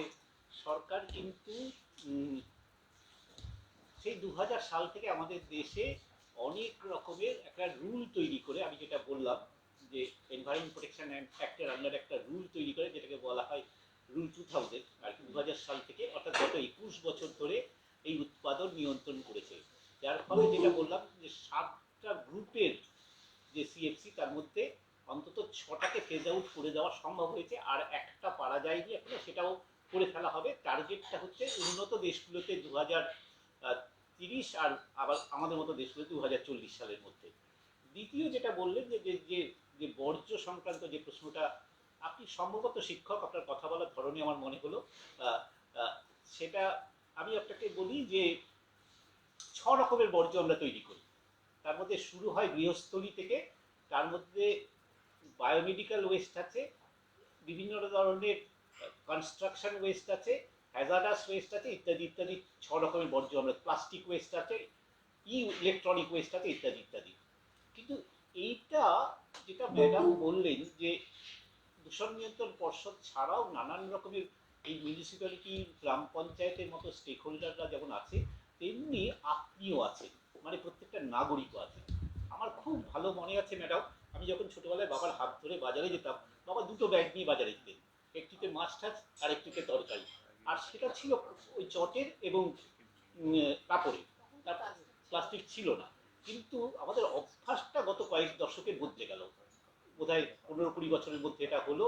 সরকার কিন্তু সেই 2000 সাল থেকে আমাদের দেশে অনেক রকমের একটা রুল তৈরি করে, আমি যেটা বললাম যে এনভায়রনমেন্ট প্রোটেকশন অ্যাক্টের আন্ডার একটা রুল তৈরি করে যেটাকে বলা হয় রুল 2000 আর কি, 2000 সাল থেকে, অর্থাৎ গত 21 বছর ধরে এই উৎপাদন নিয়ন্ত্রণ করেছে। যার ফলে যেটা বললাম যে 7টা গ্রুপের যে সিএফসি তার মধ্যে অন্তত 6টাকে ফেজ আউট করে দেওয়া সম্ভব হয়েছে, আর একটা পারা যায়নি এখনো, সেটাও করে ফেলা হবে। টার্গেটটা হচ্ছে উন্নত দেশগুলোতে 2030 আর আবার আমাদের মতো দেশগুলোতে 2040 সালের মধ্যে। দ্বিতীয় যেটা বললেন যে যে বর্জ্য সংক্রান্ত যে প্রশ্নটা, আপনি সম্ভবত শিক্ষক, আপনার কথা বলার ধরনে আমার মনে হলো, আহ, আহ, সেটা আমি আপনাকে বলি যে 6 রকমের বর্জ্য আমরা তৈরি করি। তার মধ্যে শুরু হয় গৃহস্থলী থেকে, তার মধ্যে বায়োমেডিক্যাল ওয়েস্ট আছে, বিভিন্ন ধরনের কনস্ট্রাকশন ওয়েস্ট আছে, হ্যাজার্ডাস ওয়েস্ট আছে, ইত্যাদি ইত্যাদি। 6 রকমের বর্জ্য আমরা, প্লাস্টিক ওয়েস্ট আছে, ইলেকট্রনিক ওয়েস্ট আছে, ইত্যাদি ইত্যাদি। কিন্তু এইটা যেটা ম্যাডাম বললেন যে দূষণ নিয়ন্ত্রণ পর্ষদ ছাড়াও নানান রকমের এই মিউনিসিপ্যালিটি, গ্রাম পঞ্চায়েতের মতো স্টেক হোল্ডাররা যেমন আছে, তেমনি আপনিও আছেন, মানে প্রত্যেকটা নাগরিকও আছে। আমার খুব ভালো মনে আছে ম্যাডাম, আমি যখন ছোটবেলায় বাবার হাত ধরে বাজারে যেতাম, বাবা দুটো ব্যাগ নিয়ে বাজারে যেতেন, একটিতে মাছ টাছ আর একটিতে তরকারি, আর সেটা ছিল ওই চটের এবং কাপড়ের, প্লাস্টিক ছিল না। কিন্তু আমাদের অভ্যাসটা গত কয়েক দশকে বদলে গেল, বোধহয় 15-20 বছরের মধ্যে এটা হলো।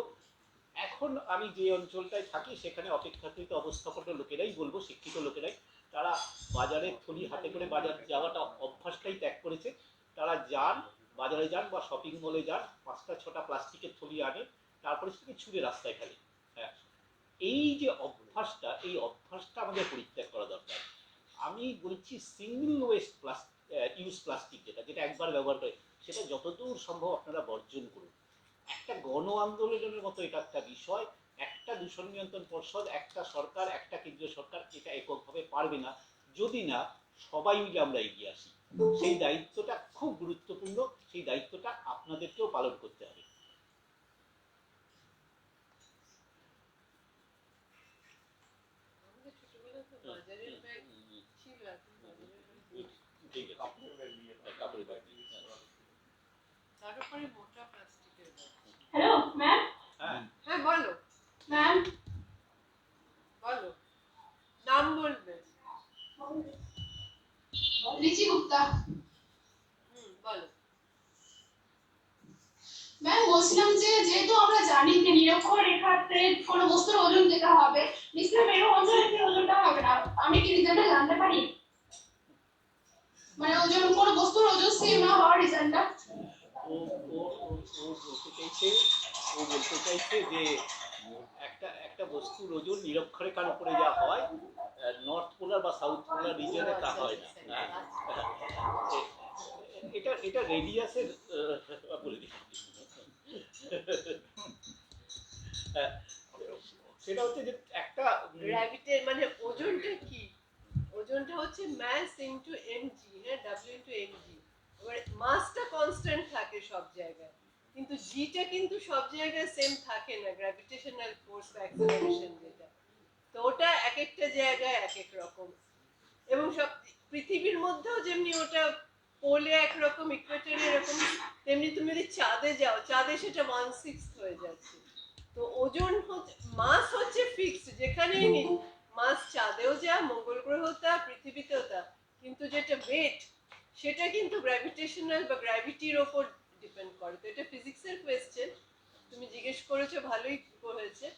এখন আমি যে অঞ্চলটায় থাকি সেখানে অপেক্ষাকৃত অবস্থাপন্ন লোকেরাই বলবো, শিক্ষিত লোকেরাই, তারা বাজারে থলি হাতে করে বাজার যাওয়াটা অভ্যাসটাই ত্যাগ করেছে। তারা যান, বাজারে যান বা শপিং মলে যান, 5টা-6টা প্লাস্টিকের থলি আনে, তারপরে সেটাকে ছুঁড়ে রাস্তায় ফেলে। হ্যাঁ, এই যে অভ্যাসটা, এই অভ্যাসটা আমাদের পরিত্যাগ করা দরকার। আমি বলছি সিঙ্গেল ওয়েস্ট ইউজ প্লাস্টিক, যেটা যেটা একবার ব্যবহার করে, সেটা যতদূর সম্ভব আপনারা বর্জন করুন। একটা গণ আন্দোলনের মতো এটা একটা বিষয়। একটা দূষণ নিয়ন্ত্রণ পর্ষদ, একটা সরকার, একটা কেন্দ্রীয় সরকার এটা এককভাবে পারবে না, যদি না সবাই মিলে আমরা এগিয়ে আসি। সেই দায়িত্বটা খুব গুরুত্বপূর্ণ, সেই দায়িত্বটা আপনাদেরকেও পালন করতে হবে। আমাদের ছোটবেলায় তো বাজারের ব্যাগ ছিল, এখন বাজারের ব্যাগ ঠিক আছে, কাপড়ের ব্যাগ নিয়ে, তার উপরে মোটা প্লাস্টিকের ব্যাগ। Hello ma'am. হ্যাঁ হ্যাঁ বলো ম্যাম, বলো, নাম বলবে। রিচি গুপ্তা। বলো। ম্যাম বলছিলাম যে যেহেতু আমরা জানি যে নিরক্ষরেখাতে কোনো বস্তুর ওজন দিতে হবে, নিশ্চয়ই মেরু অঞ্চলে কি ওজনটা হবে না? আমি কি রিজনটা জানতে পারি? মানে ওজন, কোনো বস্তুর ওজন স্থির না হওয়ার রিজনটা? ও বলতে চাইছে যে একটা বস্তুর ওজন নিরক্ষরেখার উপরে যা হয়, নর্থ পোলার বা সাউথ পোলার রিজনে তা হয় না। এটা রেডিয়াসের বলে দিচ্ছি। সেটা হচ্ছে যে একটা গ্র্যাভিটের মানে ওজনটা কি? ওজনটা হচ্ছে মাস ইনটু এমজি, হ্যাঁ, ডব্লিউ ইনটু এমজি। এবার মাসটা কনস্ট্যান্ট থাকে সব জায়গায়, কিন্তু জিটা কিন্তু সব জায়গায় সেম থাকে না, গ্র্যাভিটেশনাল ফোর্স বা অ্যাক্সেলারেশন যেটা, তো ওটা এক একটা জায়গায় এক এক রকম। এবং সব পৃথিবীর মধ্যেও যেমনি ওটা পোলে একরকম, ইকুয়েটরে এরকম, তেমনি তুমি যদি চাঁদে যাও, চাঁদে সেটা 1/6 হয়ে যাচ্ছে। তো ওজন হচ্ছে, মাস হচ্ছে ফিক্সড, যেখানেই নিন মাস, চাঁদেও যা, মঙ্গল গ্রহ তা, পৃথিবীতেও তা, কিন্তু যেটা ওয়েট সেটা কিন্তু গ্র্যাভিটেশনাল বা গ্র্যাভিটির ওপর ডিপেন্ড করে। তো এটা ফিজিক্সের কোয়েশ্চেন, তুমি জিজ্ঞেস করেছো, ভালোই হয়েছে।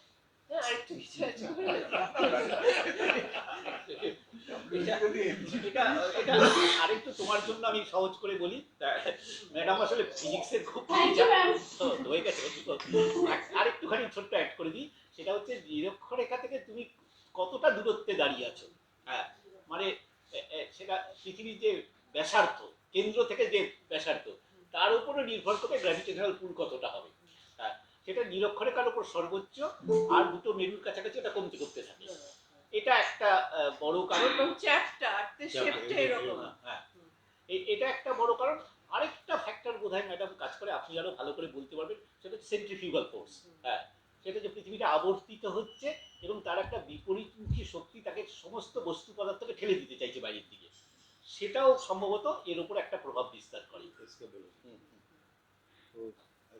হ্যাঁ, আরেকটু কিছু আছে। এটা আরেকটু তোমার জন্য আমি সহজ করে বলি, ম্যাডাম আসলে ফিজিক্সের খুব হয়ে গেছে। আরেকটুখানি ছোট্ট অ্যাড করে দিই, সেটা হচ্ছে নিরক্ষরেখা থেকে তুমি কতটা দূরত্বে দাঁড়িয়ে আছো। হ্যাঁ, মানে সেটা পৃথিবীর যে ব্যাসার্ধ, কেন্দ্র থেকে যে ব্যাসার্ধ, তার উপরে নির্ভর করে গ্র্যাভিটেশনাল পুল কতটা হবে। হ্যাঁ, সেটা নিরক্ষরেখার উপর সর্বোচ্চ, আর দুটো মেরুর কাছাকাছি এটা কমতে করতে থাকে। এটা একটা বড় কারণ। হ্যাঁ, এটা একটা বড় কারণ। আরেকটা ফ্যাক্টর বোধহয় ম্যাডাম কাজ করে, আপনি আরো ভালো করে বলতে পারবেন, সেটা হচ্ছে সেন্ট্রিফিউগাল ফোর্স। হ্যাঁ, সেটা যে পৃথিবীটা আবর্তিত হচ্ছে এবং তার একটা বিপরীতমুখী শক্তি তাকে সমস্ত বস্তু পদার্থকে ঠেলে দিতে চাইছে বাইরের দিকে, সেটাও সম্ভবত এর উপর একটা প্রভাব বিস্তার করে।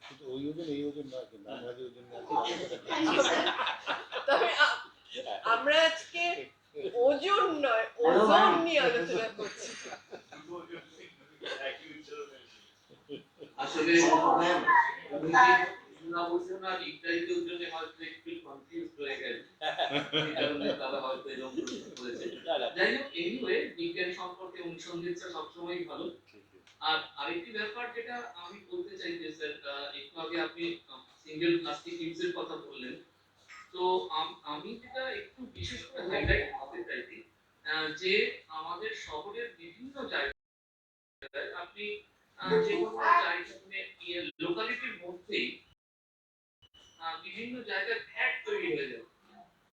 কিন্তু ওই ওজন এই ওজন নয়, কিন্তু আমরা যে ওজন তবে আমরা আজকে ওজন নয়, ওজন নিয়ে আলোচনা করছি। আসলে না বলছেন না, ইত্যাদির জন্য হয়তো একটু কনফিউজ হয়ে গেছে, এই কারণে তারা হয়তো এরকম প্রশ্ন করেছে। যাই হোক, এনিওয়ে বিজ্ঞান সম্পর্কে অনুসন্ধানটা সবসময়ই ভালো। আর আরেকটি ব্যাপার যেটা আমি বলতে চাই যে স্যার, একটু আগে আপনি সিঙ্গেল প্লাস্টিক ইউজের কথা বললেন, তো আমি যেটা একটু বিশেষ করে হাইলাইট করতে চাইছি যে আমাদের শহরের বিভিন্ন জায়গায় আপনি যে কোনো জায়গা মানে লোকালিটির মধ্যেই বিভিন্ন জায়গায় ফ্যাট তৈরি হয়ে যাবে।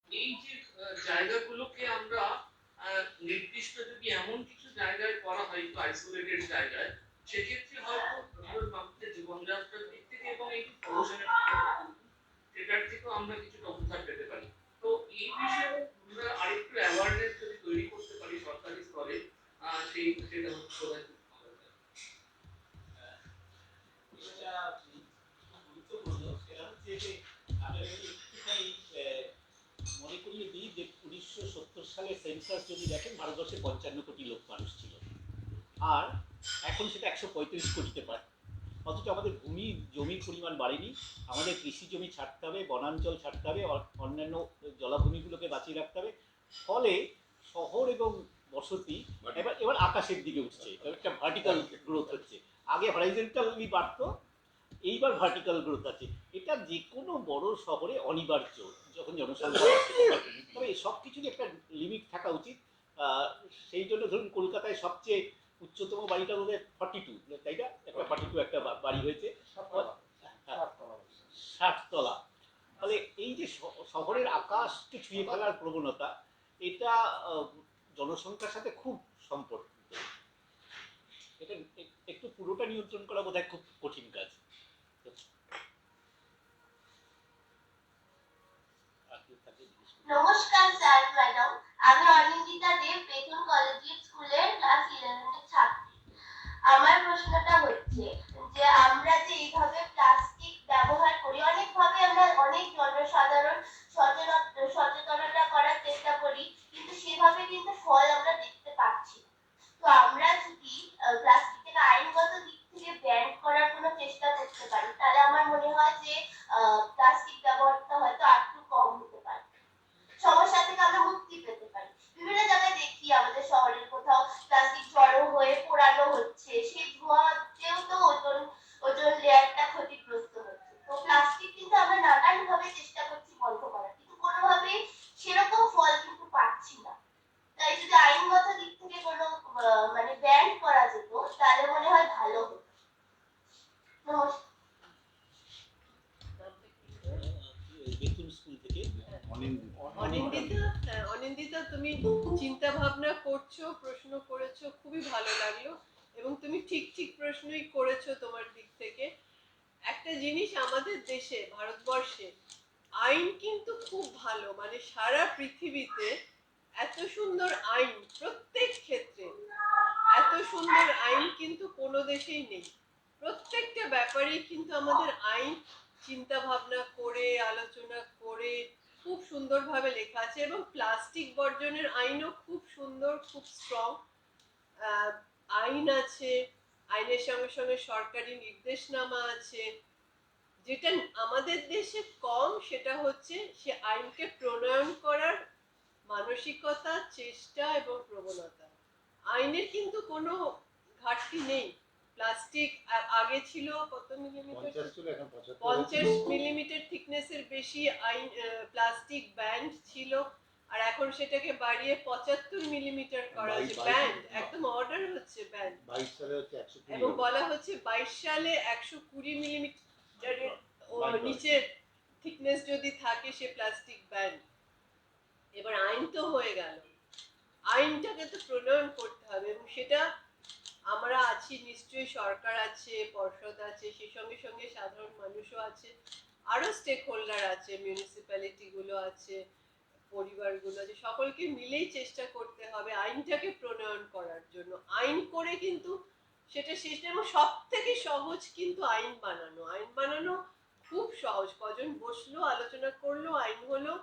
এই যে জায়গাগুলোকে আমরা নির্দিষ্ট যদি এমন কিছু জায়গায় করা হয়, একটু আইসোলেটেড জায়গায়, সেক্ষেত্রে হয়তো সাধারণ মানুষের জীবনযাত্রার দিক থেকে এবং এই পলিউশনের সেটার থেকেও আমরা কিছুটা উদ্ধার পেতে পারি। তো এই বিষয়ে আমরা আরেকটু অ্যাওয়ারনেস যদি তৈরি করতে পারি সরকারি স্তরে, সেটা হচ্ছে বোধহয় খুব ভালো হয়। এটা গুরুত্বপূর্ণ। সেটা হচ্ছে যে আমি একটুখানি মনে করিয়ে দিই যে 1970 সালে সেন্সাস যদি দেখেন, ভারতবর্ষে 55 কোটি লোক মানুষ ছিল, আর এখন সেটা 135 কোটিতে পায়। অথচ আমাদের জমির পরিমাণ বাড়েনি। আমাদের কৃষি জমি ছাড়তে হবে, বনাঞ্চল ছাড়তে হবে, অন্যান্য জলাভূমিগুলোকে বাঁচিয়ে রাখতে হবে। ফলে শহর এবং বসতি এবার আকাশের দিকে উঠছে, একটা ভার্টিক্যাল গ্রোথ হচ্ছে। আগে হরাইজন্টালি বাড়তো, এইবার ভার্টিক্যাল গ্রোথ আছে। এটা যে কোনো বড় শহরে অনিবার্য যখন জনসংখ্যা বাড়ছে। তবে সব কিছুরই একটা লিমিট থাকা উচিত। সেই জন্য ধরুন কলকাতায় সবচেয়ে উচ্চতম বাড়িটা বোধহয় 42, তাই না? একটা 42 একটা বাড়ি হয়েছে, 60 তলা। ফলে এই যে শহরের আকাশকে ছুঁয়ে ফেলার প্রবণতা, এটা জনসংখ্যার সাথে খুব সম্পর্কিত। এটা একটু পুরোটা নিয়ন্ত্রণ করা বোধহয় খুব কঠিন কাজ। নমস্কার স্যার ম্যাডাম, আমি অনিন্দিতা দেব, বেতন কলেজিয়েট স্কুলের ক্লাস 11 এর ছাত্রী। আমার প্রশ্নটা হচ্ছে যে আমরা যে এইভাবে প্লাস্টিক ব্যবহার করি, অনেকভাবে আমরা অনেক জনসাধারণ সচেতনতা করার চেষ্টা করি, কিন্তু সেভাবে কিন্তু ফল আমরা দেখতে পাচ্ছি না। তো আমরা যদি প্লাস্টিকটাকে আইনগত দিক থেকে ব্যান করার কোনো চেষ্টা করতে পারি, তাহলে আমার মনে হয় যে প্লাস্টিক ব্যবহারটা হয়তো আরেকটু কম হতে পারে, সমস্যা থেকে আমরা মুক্তি পেতে পারি। বিভিন্ন জায়গায় দেখি আমাদের শহরের কোথাও প্লাস্টিক জড়ো হয়ে পোড়ানো হচ্ছে, সেই ধোঁয়াতেও তো ওজন লেয়ারটা ক্ষতিগ্রস্ত হচ্ছে। তো প্লাস্টিক কিন্তু আমরা নানান ভাবে চেষ্টা করছি বন্ধ করার, কিন্তু কোনোভাবে সেরকম ফল কিন্তু পাচ্ছি না। তাই যদি আইনগত দিক থেকে কোনো মানে ব্যান করা যেত, তাহলে মনে হয় ভালো হতো। নমস্কার। বেতুন স্কুল থেকে অনিন্দিতা, তুমি চিন্তা ভাবনা করছো, প্রশ্ন করেছো, খুবই ভালো লাগলো, এবং তুমি ঠিক প্রশ্নই করেছো তোমার দিক থেকে। একটা জিনিস, আমাদের দেশে, ভারতবর্ষে আইন কিন্তু খুব ভালো, মানে সারা পৃথিবীতে এত সুন্দর আইন প্রত্যেক ক্ষেত্রে, এত সুন্দর আইন কিন্তু কোনো দেশেই নেই। প্রত্যেকটা ব্যাপারেই কিন্তু আমাদের আইন চিন্তা ভাবনা করে, আলোচনা করে খুব সুন্দরভাবে লেখা আছে, এবং প্লাস্টিক বর্জনের আইনও খুব সুন্দর, খুব স্ট্রং আইন আছে। আইনের সঙ্গে সঙ্গে সরকারি নির্দেশনামা আছে। যেটা আমাদের দেশে কম, সেটা হচ্ছে সে আইনকে প্রণয়ন করার মানসিকতা, চেষ্টা এবং প্রবণতা। আইনের কিন্তু কোনো ঘাটতি নেই। প্লাস্টিক আগে ছিল কত মিলিমিটার? 50 মিলিমিটার থিকনেসের বেশি প্লাস্টিক ব্যান্ড ছিল, আর এখন সেটাকে বাড়িয়ে 75 মিলিমিটার করা হয়েছে ব্যান্ড, একদম অর্ডার হচ্ছে ব্যান্ড। 22 সালে হচ্ছে 120, এবং বলা হচ্ছে 22 সালে 120 মিলিমিটারের নিচে থিকনেস যদি থাকে সে প্লাস্টিক ব্যান্ড। এবার আইন তো হয়ে গেল, আইনটাকে তো প্রণয়ন করতে হবে, এবং সেটা আমরা আছি নিশ্চয়ই, সরকার আছে, পর্ষদ আছে, সেই সঙ্গে সঙ্গে সাধারণ মানুষও আছে, আরো স্টেক হোল্ডার আছে, মিউনিসিপ্যালিটি গুলো আছে, পরিবারগুলো আছে, সকলকে মিলেই চেষ্টা করতে হবে আইনটাকে প্রণয়ন করার জন্য। আইন করে কিন্তু সেটা শেষ, এবং সব থেকে সহজ কিন্তু আইন বানানো খুব সহজ। কজন বসলো, আলোচনা করলো, আইন হলো,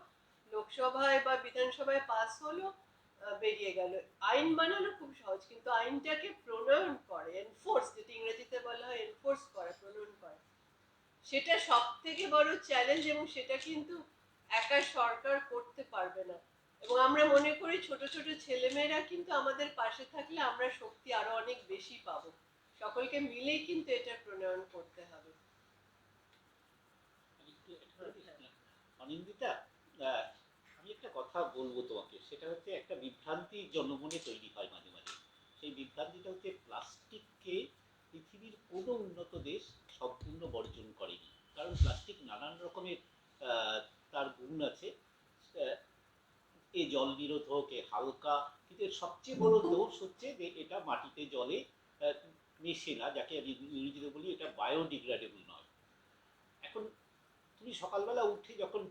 লোকসভায় বা বিধানসভায় পাস হলো, বেরিয়ে গেল। আইন বানানো খুব সহজ, কিন্তু আইনটাকে প্রণয়ন করে, এনফোর্স, যেটা ইংরেজিতে বলা হয় এনফোর্স করা, প্রণয়ন করা, সেটা সব থেকে বড় চ্যালেঞ্জ, এবং সেটা কিন্তু একা সরকার করতে পারবে না। এবং আমরা মনে করি ছোট ছোট ছেলেমেয়েরা কিন্তু আমাদের পাশে থাকলে আমরা শক্তি আরো অনেক বেশি পাবো। সকলকে মিলেই কিন্তু এটা প্রণয়ন করতে হবে। অনিন্দিতা, আমি একটা কথা বলবো তোমাকে, সেটা হচ্ছে একটা বিভ্রান্তি জনমনে তৈরি হয় মাঝে মাঝে। সেই বিভ্রান্তিটা হচ্ছে প্লাস্টিককে পৃথিবীর কোনো উন্নত দেশ সম্পূর্ণ বর্জন করেনি। কারণ প্লাস্টিক নানান রকমের তার গুণ আছে। এ জল নিরোধক, এ হালকা, কিন্তু এর সবচেয়ে বড় দোষ হচ্ছে যে এটা মাটিতে জলে মেশে না, যাকে আমি ইংরেজিতে বলি এটা বায়োডিগ্রেডেবল নয়। এখন তুমি সকালবেলা উঠে যখন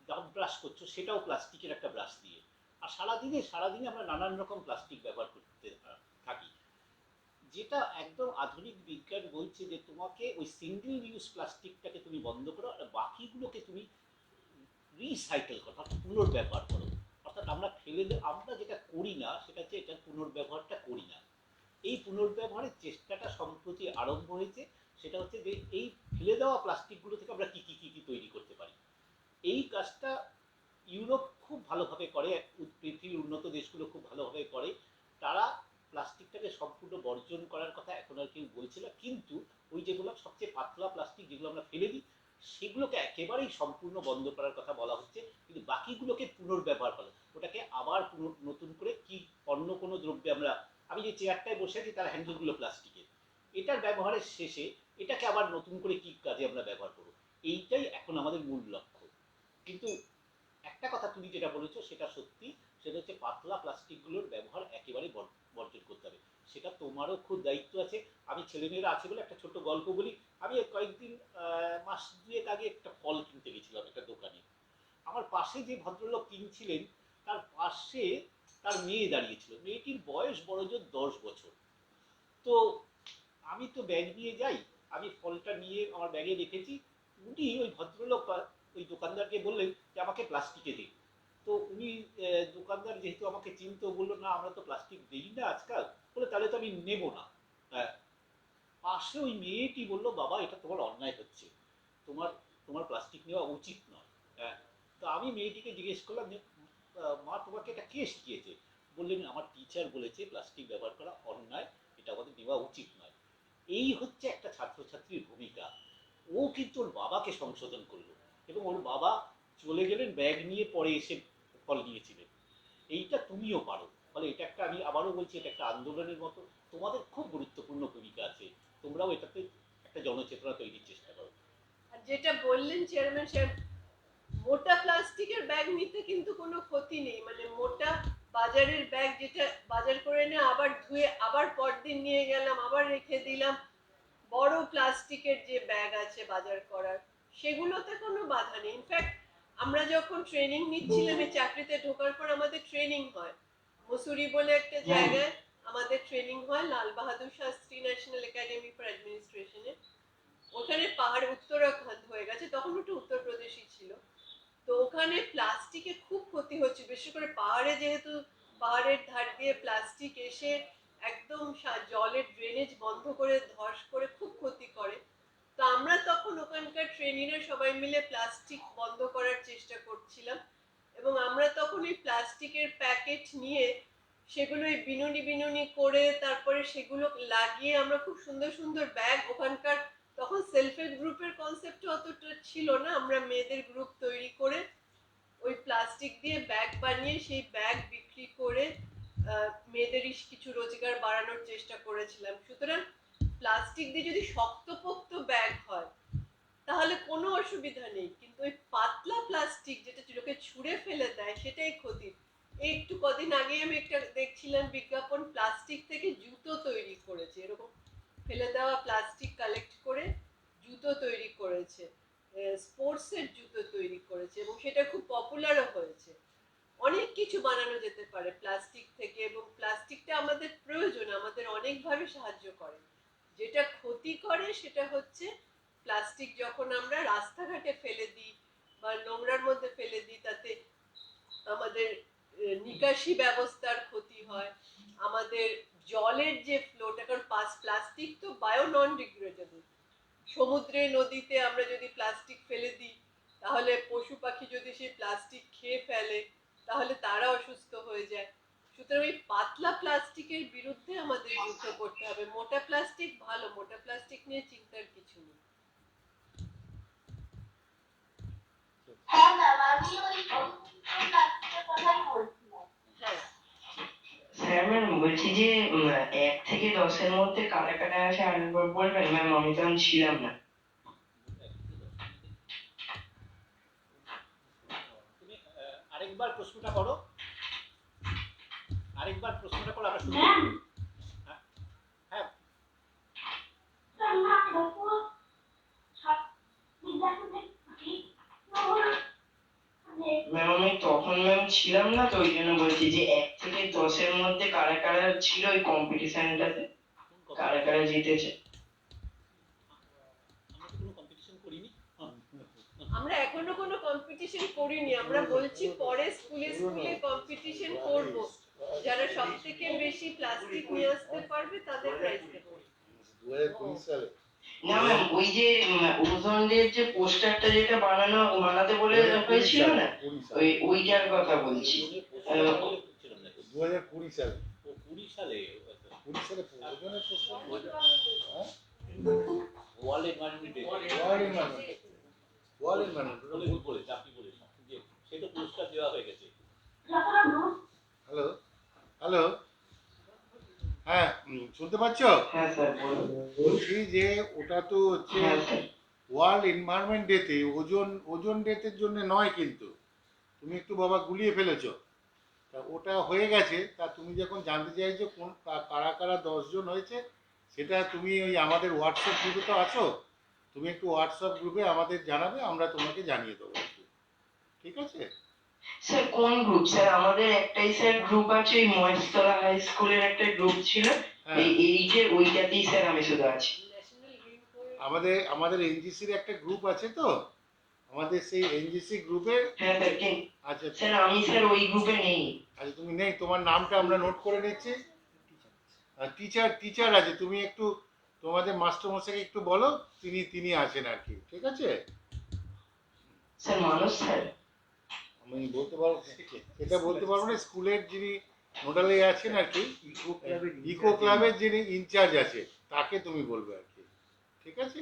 দাঁত ব্রাশ করছো সেটাও প্লাস্টিকের একটা ব্রাশ দিয়ে, আর সারাদিনে আমরা নানান রকম প্লাস্টিক ব্যবহার করতে থাকি। যেটা একদম আধুনিক বিজ্ঞান বলছে যে তোমাকে ওই সিঙ্গেল ইউজ প্লাস্টিকটাকে তুমি বন্ধ করো, আর বাকিগুলোকে তুমি রিসাইকেল করো, অর্থাৎ পুনর্ব্যবহার করো। অর্থাৎ আমরা যেটা করি না সেটা হচ্ছে এটা পুনর্ব্যবহারটা করি না। এই পুনর্ব্যবহারের চেষ্টাটা সম্প্রতি আরম্ভ হয়েছে। সেটা হচ্ছে যে এই ফেলে দেওয়া প্লাস্টিকগুলো থেকে আমরা কি কি কি কি তৈরি করতে পারি। এই কাজটা ইউরোপ খুব ভালোভাবে করে, পৃথিবীর উন্নত দেশগুলো খুব ভালোভাবে করে। তারা প্লাস্টিকটাকে সম্পূর্ণ বর্জন করার কথা এখন আর কেউ বলছে না, কিন্তু ওই যেগুলো সবচেয়ে পাতলা প্লাস্টিক যেগুলো আমরা ফেলে দিই সেগুলোকে একেবারেই সম্পূর্ণ বন্ধ করার কথা বলা হচ্ছে, কিন্তু বাকিগুলোকে পুনর্ব্যবহার করা, ওটাকে আবার নতুন করে কি অন্য কোনো দ্রব্যে আমি যে চেয়ারটায় বসে আছি তার হ্যান্ডেলগুলো প্লাস্টিকের, এটার ব্যবহারের শেষে এটাকে আবার নতুন করে কি কাজে আমরা ব্যবহার করব, এইটাই এখন আমাদের মূল লক্ষ্য। কিন্তু একটা কথা তুমি যেটা বলেছো সেটা সত্যি, সেটা হচ্ছে পাতলা প্লাস্টিকগুলোর ব্যবহার একেবারে বর্জন করতে হবে। সেটা তোমারও খুব দায়িত্ব আছে। আমি ছেলেমেয়েরা আছে বলে একটা ছোট গল্প বলি। আমি কয়েকদিন মাস দুয়েক আগে একটা ফল কিনতে গেছিলাম একটা দোকানে। আমার পাশে যে ভদ্রলোক কিনছিলেন তার পাশে তার মেয়ে দাঁড়িয়েছিল। মেয়েটির বয়স বড়জোর 10 বছর। তো আমি তো ব্যাগ নিয়ে যাই, আমি ফলটা নিয়ে আমার ব্যাগে রেখেছি। উনি ওই ভদ্রলোক ওই দোকানদারকে বললেন যে আমাকে প্লাস্টিকে দিন। তো উনি দোকানদার যেহেতু আমাকে চিনতো, বললো না আমরা তো প্লাস্টিক দিই না আজকাল, বলে তাহলে তো আমি নেব না। পাশে ওই মেয়েটি বললো বাবা এটা তোমার অন্যায় হচ্ছে, তোমার তোমার প্লাস্টিক নেওয়া উচিত নয়। তো আমি মেয়েটিকে জিজ্ঞেস করলাম যে মা তোমাকে এটা কে শিখিয়েছে? বললেন আমার টিচার বলেছে প্লাস্টিক ব্যবহার করা অন্যায়, এটা আমাদের নেওয়া উচিত নয়। এই হচ্ছে একটা ছাত্রছাত্রীর ভূমিকা। ও কিন্তু ওর বাবাকে সংশোধন করলো এবং ওর বাবা চলে গেলেন, ব্যাগ নিয়ে পরে এসে ফল নিয়েছিলেন। এইটা তুমিও পারো। ফলে এটা একটা, আমি আবারও বলছি, এটা একটা আন্দোলনের মতো। তোমাদের খুব গুরুত্বপূর্ণ ভূমিকা আছে, তোমরাও এটাতে একটা জনচেতনা তৈরির চেষ্টা করো। আর যেটা বললেন চেয়ারম্যান সাহেব, মোটা প্লাস্টিকের ব্যাগ নিতে কিন্তু কোনো ক্ষতি নেই। মানে মোটা বাজারের ব্যাগ যেটা বাজার করে এনে আবার ধুয়ে আবার পরদিন নিয়ে গেলাম, আবার রেখে দিলাম, বড় প্লাস্টিকের যে ব্যাগ আছে বাজার করার, সেগুলোতে কোনো বাধা নেই। ইনফ্যাক্ট আমরা যখন ট্রেনিং নিচ্ছিলাম, এই চাকরিতে ঢোকার পর আমাদের ট্রেনিং হয় মসুরি বলে একটা জায়গায়, আমাদের ট্রেনিং হয় Lal Bahadur Shastri national academy for অ্যাডমিনিস্ট্রেশনে। ওখানে পাহাড় উত্তরাখণ্ড হয়ে গেছে, তখন ওটা উত্তরপ্রদেশই ছিল। তো ওখানে প্লাস্টিকে খুব ক্ষতি হচ্ছে, বিশেষ করে পাহাড়ে, যেহেতু পাহাড়ের ধার দিয়ে প্লাস্টিক এসে একদম জলের ড্রেনেজ বন্ধ করে ধস করে খুব ক্ষতি করে। তো আমরা তখন ওখানকার ট্রেনিরা সবাই মিলে প্লাস্টিক বন্ধ করার চেষ্টা করছিলাম, এবং আমরা তখন এই প্লাস্টিকের প্যাকেট নিয়ে সেগুলো বিনুনি বিনুনি করে তারপরে সেগুলো লাগিয়ে আমরা খুব সুন্দর সুন্দর ব্যাগ, ওখানকার তখন সেলফ হেল্প গ্রুপের কনসেপ্ট অতটা ছিল না, আমরা মেয়েদের গ্রুপ তৈরি করে ওই প্লাস্টিক দিয়ে ব্যাগ বানিয়ে সেই ব্যাগ বিক্রি করে মেয়েদেরই কিছু রোজগার বাড়ানোর চেষ্টা করেছিলাম। সুতরাং প্লাস্টিক দিয়ে যদি শক্তপোক্ত ব্যাগ হয় তাহলে কোনো অসুবিধা নেই, কিন্তু ওই পাতলা প্লাস্টিক যেটা লোকে ছুঁড়ে ফেলে দেয় সেটাই ক্ষতি। একটু কদিন আগে আমি একটা দেখছিলাম বিজ্ঞাপন, প্লাস্টিক থেকে জুতো তৈরি করেছে, এরকম ফেলে দেওয়া প্লাস্টিক কালেক্ট করে জুতো তৈরি করেছে, স্পোর্টসের জুতো তৈরি করেছে, এবং সেটা খুব পপুলারও হয়েছে। অনেক কিছু বানানো যেতে পারে প্লাস্টিক থেকে, এবং প্লাস্টিকটা আমাদের প্রয়োজন, আমাদের অনেকভাবে সাহায্য করে। যেটা ক্ষতি করে সেটা হচ্ছে প্লাস্টিক যখন আমরা রাস্তাঘাটে ফেলে দিই বা নোংরার মধ্যে ফেলে দিই, তাতে আমাদের নিকাশি ব্যবস্থার ক্ষতি হয়, আমাদের জলের যে ফ্লোটা, কারণ প্লাস্টিক তো বায়ো নন ডিগ্রেডেবল। সমুদ্রে নদীতে আমরা যদি প্লাস্টিক ফেলে দিই তাহলে পশু পাখি যদি সেই প্লাস্টিক খেয়ে ফেলে তাহলে তারা অসুস্থ হয়ে যায়। সুতরাং এই পাতলা প্লাস্টিকের বিরুদ্ধে আমাদের যুদ্ধ করতে হবে। মোটা প্লাস্টিক ভালো, মোটা প্লাস্টিক নিয়ে চিন্তার কিছু নেই। হ্যাঁ ম্যাম, আমি ওই প্লাস্টিকের কথাই বলছিলাম। হ্যাঁ, স্যার ম্যাম বলছি যে 1 থেকে 10-এর মধ্যে কারা কারা আছে আরেকবার বলবেন ম্যাম, আমি তো আমি ছিলাম না। তুমি আরেকবার প্রশ্নটা করো, আরেকবার প্রশ্নটা করো, আমরা শুনবো। ম্যাম হ্যাঁ, ম্যাম আমি তখন ম্যাম ছিলাম না, তো ওই জন্য বলছি যে 1 থেকে 10-এর মধ্যে কারা কারা ছিল ওই কম্পিটিশনটাতে, কারা কারা জিতেছে। আমরা তো কোনো কম্পিটিশন করিনি। আমরা এখনো কোনো কম্পিটিশন করিনি, আমরা বলছি পরে স্কুলে স্কুলে কম্পিটিশন করব। যারা সবথেকে বেশি প্লাস্টিক নিয়ে আসতে পারবে তাদের প্রাইজ দেব। 2020 সালে না ম্যাম ওই যে ওজনের যে পোস্টারটা যেটা বানাতে বলে হয়েছিল না, ওইটার কথা বলছি। 2020 সালে ও 20 সালে 20 সালে ওজনের প্রশ্ন ওয়ার্ল্ড এনভায়রনমেন্ট ডে, ওয়াল এনভায়রনমেন্ট ভুল বলেছে আপনি বলেছেন যে সেটা পুরস্কার দেওয়া হয়ে গেছে। হ্যালো হ্যালো, হ্যাঁ শুনতে পাচ্ছ? হ্যাঁ স্যার বলুন। বলছি যে ওটা তো হচ্ছে হ্যাঁ স্যার। ওয়ার্ল্ড এনভায়রনমেন্ট ডেতে, ওজন ডেটের জন্য নয়, কিন্তু তুমি একটু বাবা গুলিয়ে ফেলেছো। তা ওটা হয়ে গেছে, তা তুমি যখন জানতে চাইছো কোন কারা কারা 10 জন হয়েছে, সেটা তুমি ওই আমাদের হোয়াটসঅ্যাপ গ্রুপে তো আছো, তুমি একটু হোয়াটসঅ্যাপ গ্রুপে আমাদের জানাবে, আমরা তোমাকে জানিয়ে দেবো আর কি। ঠিক আছে? স্যার কোন গ্রুপ স্যার? আমাদের একটাই স্যার গ্রুপ আছে, ওই মহেশতলা হাই স্কুলের একটা গ্রুপ ছিল, হ্যাঁ, এই যে ওইটাতেই স্যার আমি শুধু আছি। ন্যাশনাল গ্রিন কোয়েল আমাদের এনজিসির একটা গ্রুপ আছে, তো আমাদের সেই এনজিসি গ্রুপে হ্যাঁ স্যার আচ্ছা স্যার আমি স্যার ওই গ্রুপে নেই। আচ্ছা তুমি নেই, তোমার নামটা আমরা নোট করে নিচ্ছি। টিচার আছে, তুমি একটু তোমাদের মাস্টারমশাইকে একটু বলো, তিনি আছেন আর কি। ঠিক আছে? স্যার মানুষ স্যার। আমি বলতে পারবো, এটা বলতে পারবো না। স্কুলের যিনি নোডালে আছেন আর কি, ইকো ক্লাবের যিনি ইনচার্জ আছে, তাকে তুমি বলবে আর কি। ঠিক আছে?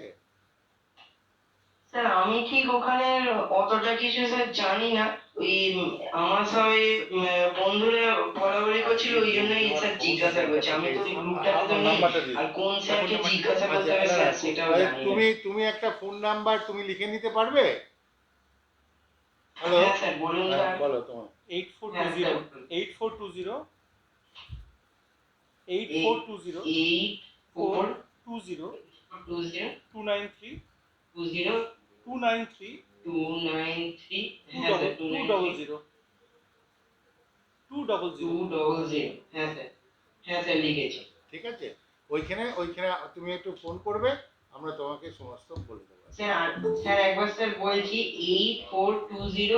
স্যার আমি ঠিক ওখানে অতটা কিছু স্যার জানি না, ওই আমার সবাই বন্ধুরা বরাবরই করছিল, ওই জন্যই স্যার জিজ্ঞাসা করছি। আমি তো ওই গ্রুপটাতে তো নেই, নাম্বারটা দিই। আর কোন স্যারকে জিজ্ঞাসা করতে হবে আচ্ছা, স্যার সেটাও তাহলে জানি না। তুমি একটা ফোন নাম্বার তুমি লিখে নিতে পারবে? হ্যালো, হ্যাঁ স্যার বলুন স্যার। বলো তোমার। 8420 8420 8420 8420 293 20 293 293 হ্যাঁ স্যার 200 200 হ্যাঁ স্যার লিখেছি। ঠিক আছে? ওইখানে তুমি একটু ফোন করবে, আমরা তোমাকে সমস্ত বলে দেবো। স্যার একবার স্যার বলছি 8420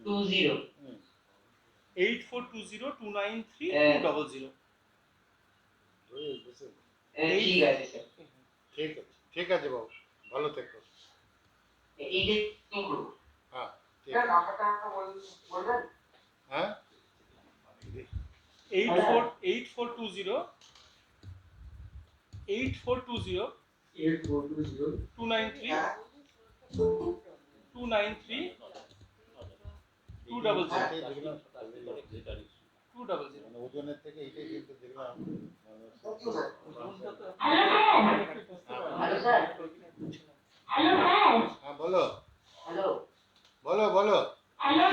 8420 293 200। ঠিক আছে স্যার। ঠিক আছে বাবু, ভালো থেকো। এই যে গ্রুপ হ্যাঁ ঠিক স্যার আছে। নাম্বারটা বলবেন? হ্যাঁ 8420 293 293 200 200। মানে ওজনের থেকে এটাই কিন্তু দেখলাম। হ্যালো স্যার হ্যাঁ বলো হ্যালো বলো বলো হ্যালো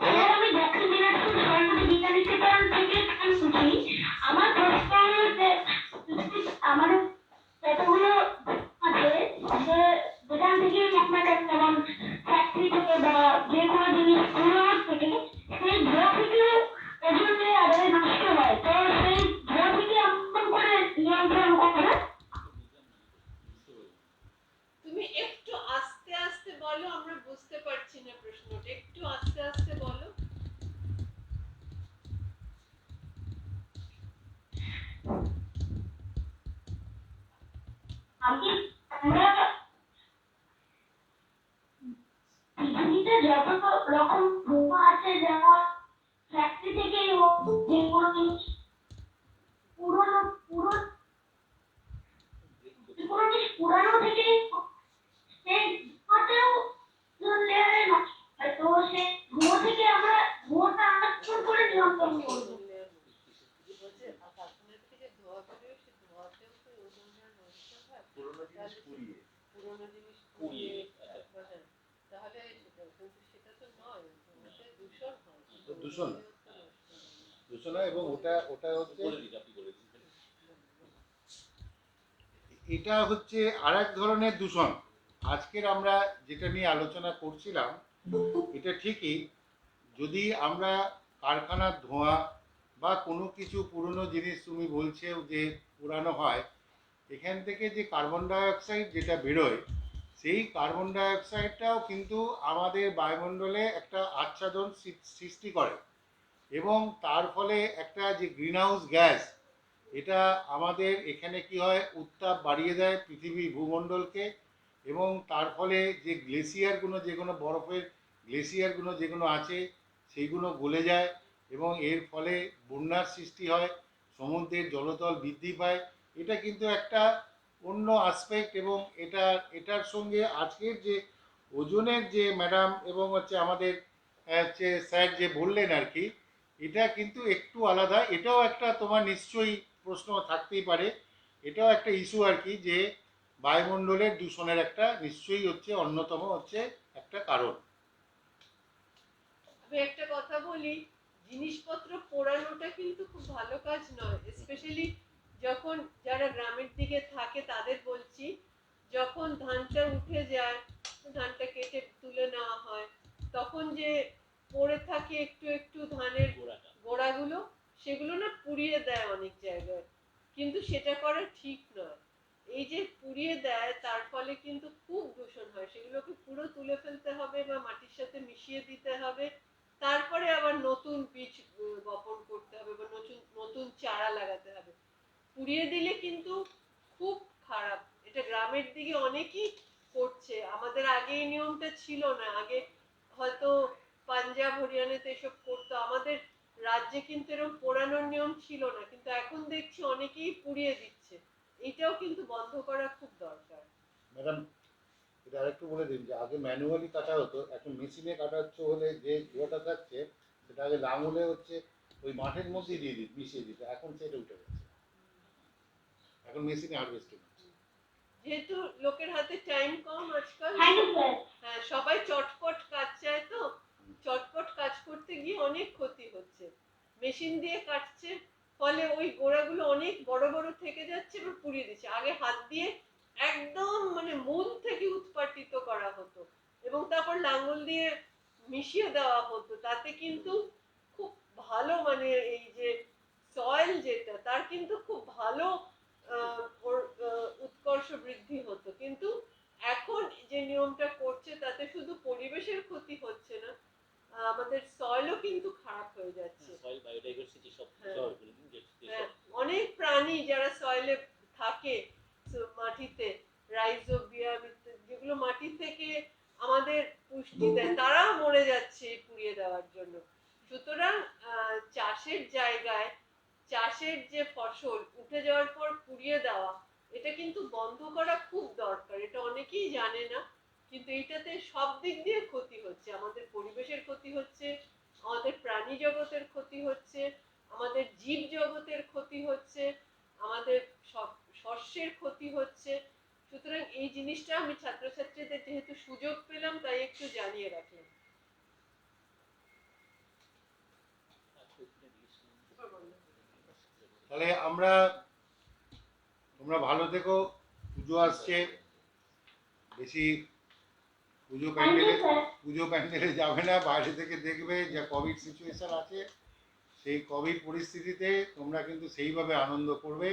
স্যার আমি দক্ষিণ দিনাজপুর সরকারি বিদ্যানিকেতন থেকে বলছি। আমার প্রশ্ন হলো যে আমার যতগুলো আছে যে যেখান থেকে আপনাদের যেমন ফ্যাক্টরি থেকে বা যে কোনো জিনিস পুরো থেকে সেই ধোয়া থেকে ওজন নিয়ে আদায় নষ্ট হয়, তো সেই ধোয়া থেকে এমন করে নিয়ন্ত্রণ করে। তুমি একটু আস্তে আস্তে বলো, আমরা বুঝতে পারছি না প্রশ্নটা, একটু আস্তে আস্তে বলো। আমরা পৃথিবীতে যত রকম ধোঁয়া আছে, যে কোনো জিনিস পুরনো পুরানো থেকে সেই ধোঁয়াতেও লেয়ারে নষ্ট হয়। তো সে ধোঁয়া থেকে আমরা ধোঁয়াটা আঁচড় করে নিয়ন্ত্রণ করবো। বলছে কারখানা থেকে ধোঁয়া বেরোয়, সে ধোঁয়াতেও তো ওজনটা নষ্ট হয়। পুরোনো জিনিস পুড়িয়ে পুরোনো জিনিস পুড়িয়ে, হ্যাঁ, তাহলে সেটা কিন্তু সেটা তো নয়, ধোঁয়াতে দূষণ হয়। তো দূষণ ওজনটাও তো নষ্ট হয়। দূষণ হয় এবং ওটা হচ্ছে বলে দিন, আপনি বলে দিন। এটা হচ্ছে আর এক ধরনের দূষণ। আজকের আমরা যেটা নিয়ে আলোচনা করছিলাম এটা ঠিকই, যদি আমরা কারখানার ধোঁয়া বা কোনো কিছু পুরনো জিনিস তুমি বলছো যে পুরানো হয়, এখান থেকে যে কার্বন ডাই অক্সাইড যেটা বেরোয়, সেই কার্বন ডাই অক্সাইডটাও কিন্তু আমাদের বায়ুমণ্ডলে একটা আচ্ছাদন সৃষ্টি করে এবং তার ফলে একটা যে গ্রিন হাউস গ্যাস, এটা আমাদের এখানে কি হয়, উত্তাপ বাড়িয়ে দেয় পৃথিবীর ভূমণ্ডলকে এবং তার ফলে যে গ্লেসিয়ারগুলো, যেগুলো বরফের গ্লেসিয়ারগুলো যেগুলো আছে সেইগুলো গলে যায় এবং এর ফলে বন্যার সৃষ্টি হয়, সমুদ্রের জলতল বৃদ্ধি পায়। এটা কিন্তু একটা অন্য আসপেক্ট এবং এটার সঙ্গে আজকের যে ওজনের যে ম্যাডাম এবং হচ্ছে আমাদের হচ্ছে স্যার যে বললেন আর কি, এটা কিন্তু একটু আলাদা। এটাও একটা তোমার নিশ্চয়ই প্রশ্ন থাকতেই পারে, এটাও একটা ইস্যু আর কি, যে বায়ুমণ্ডলের দূষণের একটা নিশ্চয়ই হচ্ছে অন্যতম হচ্ছে একটা কারণ। আমি একটা কথা বলি, জিনিসপত্র পোড়ানোটা কিন্তু খুব ভালো কাজ নয়। স্পেশালি যখন যারা গ্রামের দিকে থাকে তাদের বলছি, যখন ধানটা উঠে যায়, ধানটা কেটে তুলে নেওয়া হয়, তখন যে পড়ে থাকে একটু একটু ধানের গোড়াটা গোড়াগুলো, সেগুলো না পুড়িয়ে দেয় অনেক জায়গায়, কিন্তু সেটা করা ঠিক নয়। এই যে পুড়িয়ে দেয় তার ফলে কিন্তু খুব দূষণ হয়। সেগুলোকে পুরো তুলে ফেলতে হবে বা মাটির সাথে মিশিয়ে দিতে হবে, তারপরে আবার নতুন বীজ বপন করতে হবে বা নতুন নতুন চারা লাগাতে হবে। পুড়িয়ে দিলে কিন্তু খুব খারাপ। এটা গ্রামের দিকে অনেকেই করছে, আমাদের আগে এই নিয়মটা ছিল না। আগে হয়তো পাঞ্জাব হরিয়ানাতে এসব করতো, আমাদের রাজ্যে কিন্তু এরকম পোড়ানোর নিয়ম ছিল না, কিন্তু এখন দেখছি অনেকেই পুড়িয়ে দিচ্ছে। এটাও কিন্তু বন্ধ করা খুব দরকার। ম্যাডাম এটা আরেকটু বলে দিন, যে আগে ম্যানুয়ালি কাটা হতো, এখন মেশিনে কাটা হচ্ছে হলে যে ধোঁয়াটা থাকছে সেটা আগে লাঙলে হচ্ছে ওই মাঠের মধ্যেই দিয়ে দিত, মিশিয়ে দিত, এখন সেটা উঠে গেছে, এখন মেশিনে হারভেস্টিং হচ্ছে। যেহেতু লোকের হাতে টাইম কম আজকাল, থ্যাংক ইউ স্যার। হ্যাঁ, সবাই চটপট কাজ চায়, তো চটপট কাজ করতে গিয়ে অনেক ক্ষতি হচ্ছে। মেশিন দিয়ে কাটছে, ফলে ওই গোড়াগুলো অনেক বড় বড় থেকে যাচ্ছে এবং পুড়িয়ে দিচ্ছে। আগে হাত দিয়ে একদম মানে মূল থেকে উৎপাটিত করা হতো এবং তারপর লাঙল দিয়ে মিশিয়ে দেওয়া হতো। তাতে কিন্তু খুব ভালো, মানে এই যে সয়েল যেটা, তার কিন্তু খুব ভালো উৎকর্ষ বৃদ্ধি হতো। কিন্তু এখন যে নিয়মটা করছে তাতে শুধু পরিবেশের ক্ষতি হচ্ছে না, আমাদের সয়েলও কিন্তু খারাপ হয়ে যাচ্ছে। সয়েল বায়োডাইভার্সিটি সব হ্যাঁ। জল বলে দিন, হ্যাঁ, অনেক প্রাণী যারা সয়েলে থাকে, মাটিতে রাইজোবিয়াম যেগুলো মাটি থেকে আমাদের পুষ্টি দেয়, তারাও মরে যাচ্ছে এই পুড়িয়ে দেওয়ার জন্য। সুতরাং চাষের জায়গায় চাষের যে ফসল উঠে যাওয়ার পর পুড়িয়ে দেওয়া, এটা কিন্তু বন্ধ করা খুব দরকার। এটা অনেকেই জানে না, কিন্তু এইটাতে সব দিক দিয়ে ক্ষতি হচ্ছে। আমাদের পরিবেশের ক্ষতি হচ্ছে, আমাদের প্রাণী জগতের ক্ষতি হচ্ছে, আমাদের জীব জগতের ক্ষতি হচ্ছে, আমাদের শস্যের ক্ষতি হচ্ছে। সুতরাং এই জিনিসটা আমি ছাত্রছাত্রীদের যেহেতু সুযোগ পেলাম তাই একটু জানিয়ে রাখলাম। তাহলে তোমরা ভালো থেকো, পুজো আসছে, বেশি পুজো প্যান্ডেলে যাবে না, বাইরে থেকে দেখবে যা কোভিড সিচুয়েশন আছে, সেই কোভিড পরিস্থিতিতে তোমরা কিন্তু সেইভাবে আনন্দ করবে।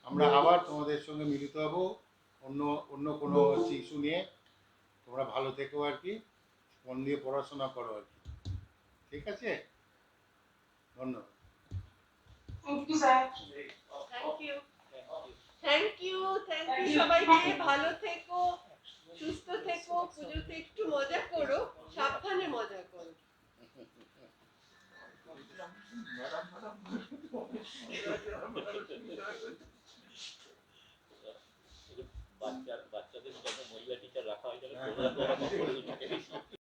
আমরা আবার তোমাদের সঙ্গে মিলিত হব অন্য কোনো ইস্যু নিয়ে। তোমরা ভালো থেকো আর কি, মন দিয়ে পড়াশোনা করো আর কি, ঠিক আছে? ধন্যবাদ। Thank you sir. Thank you, thank you, thank you সবাইকে। ভালো থেকো, সুস্থ থেকো, পুজোতে একটু মজা করো, সাবধানে মজা করো। করে দুটোকে বেশি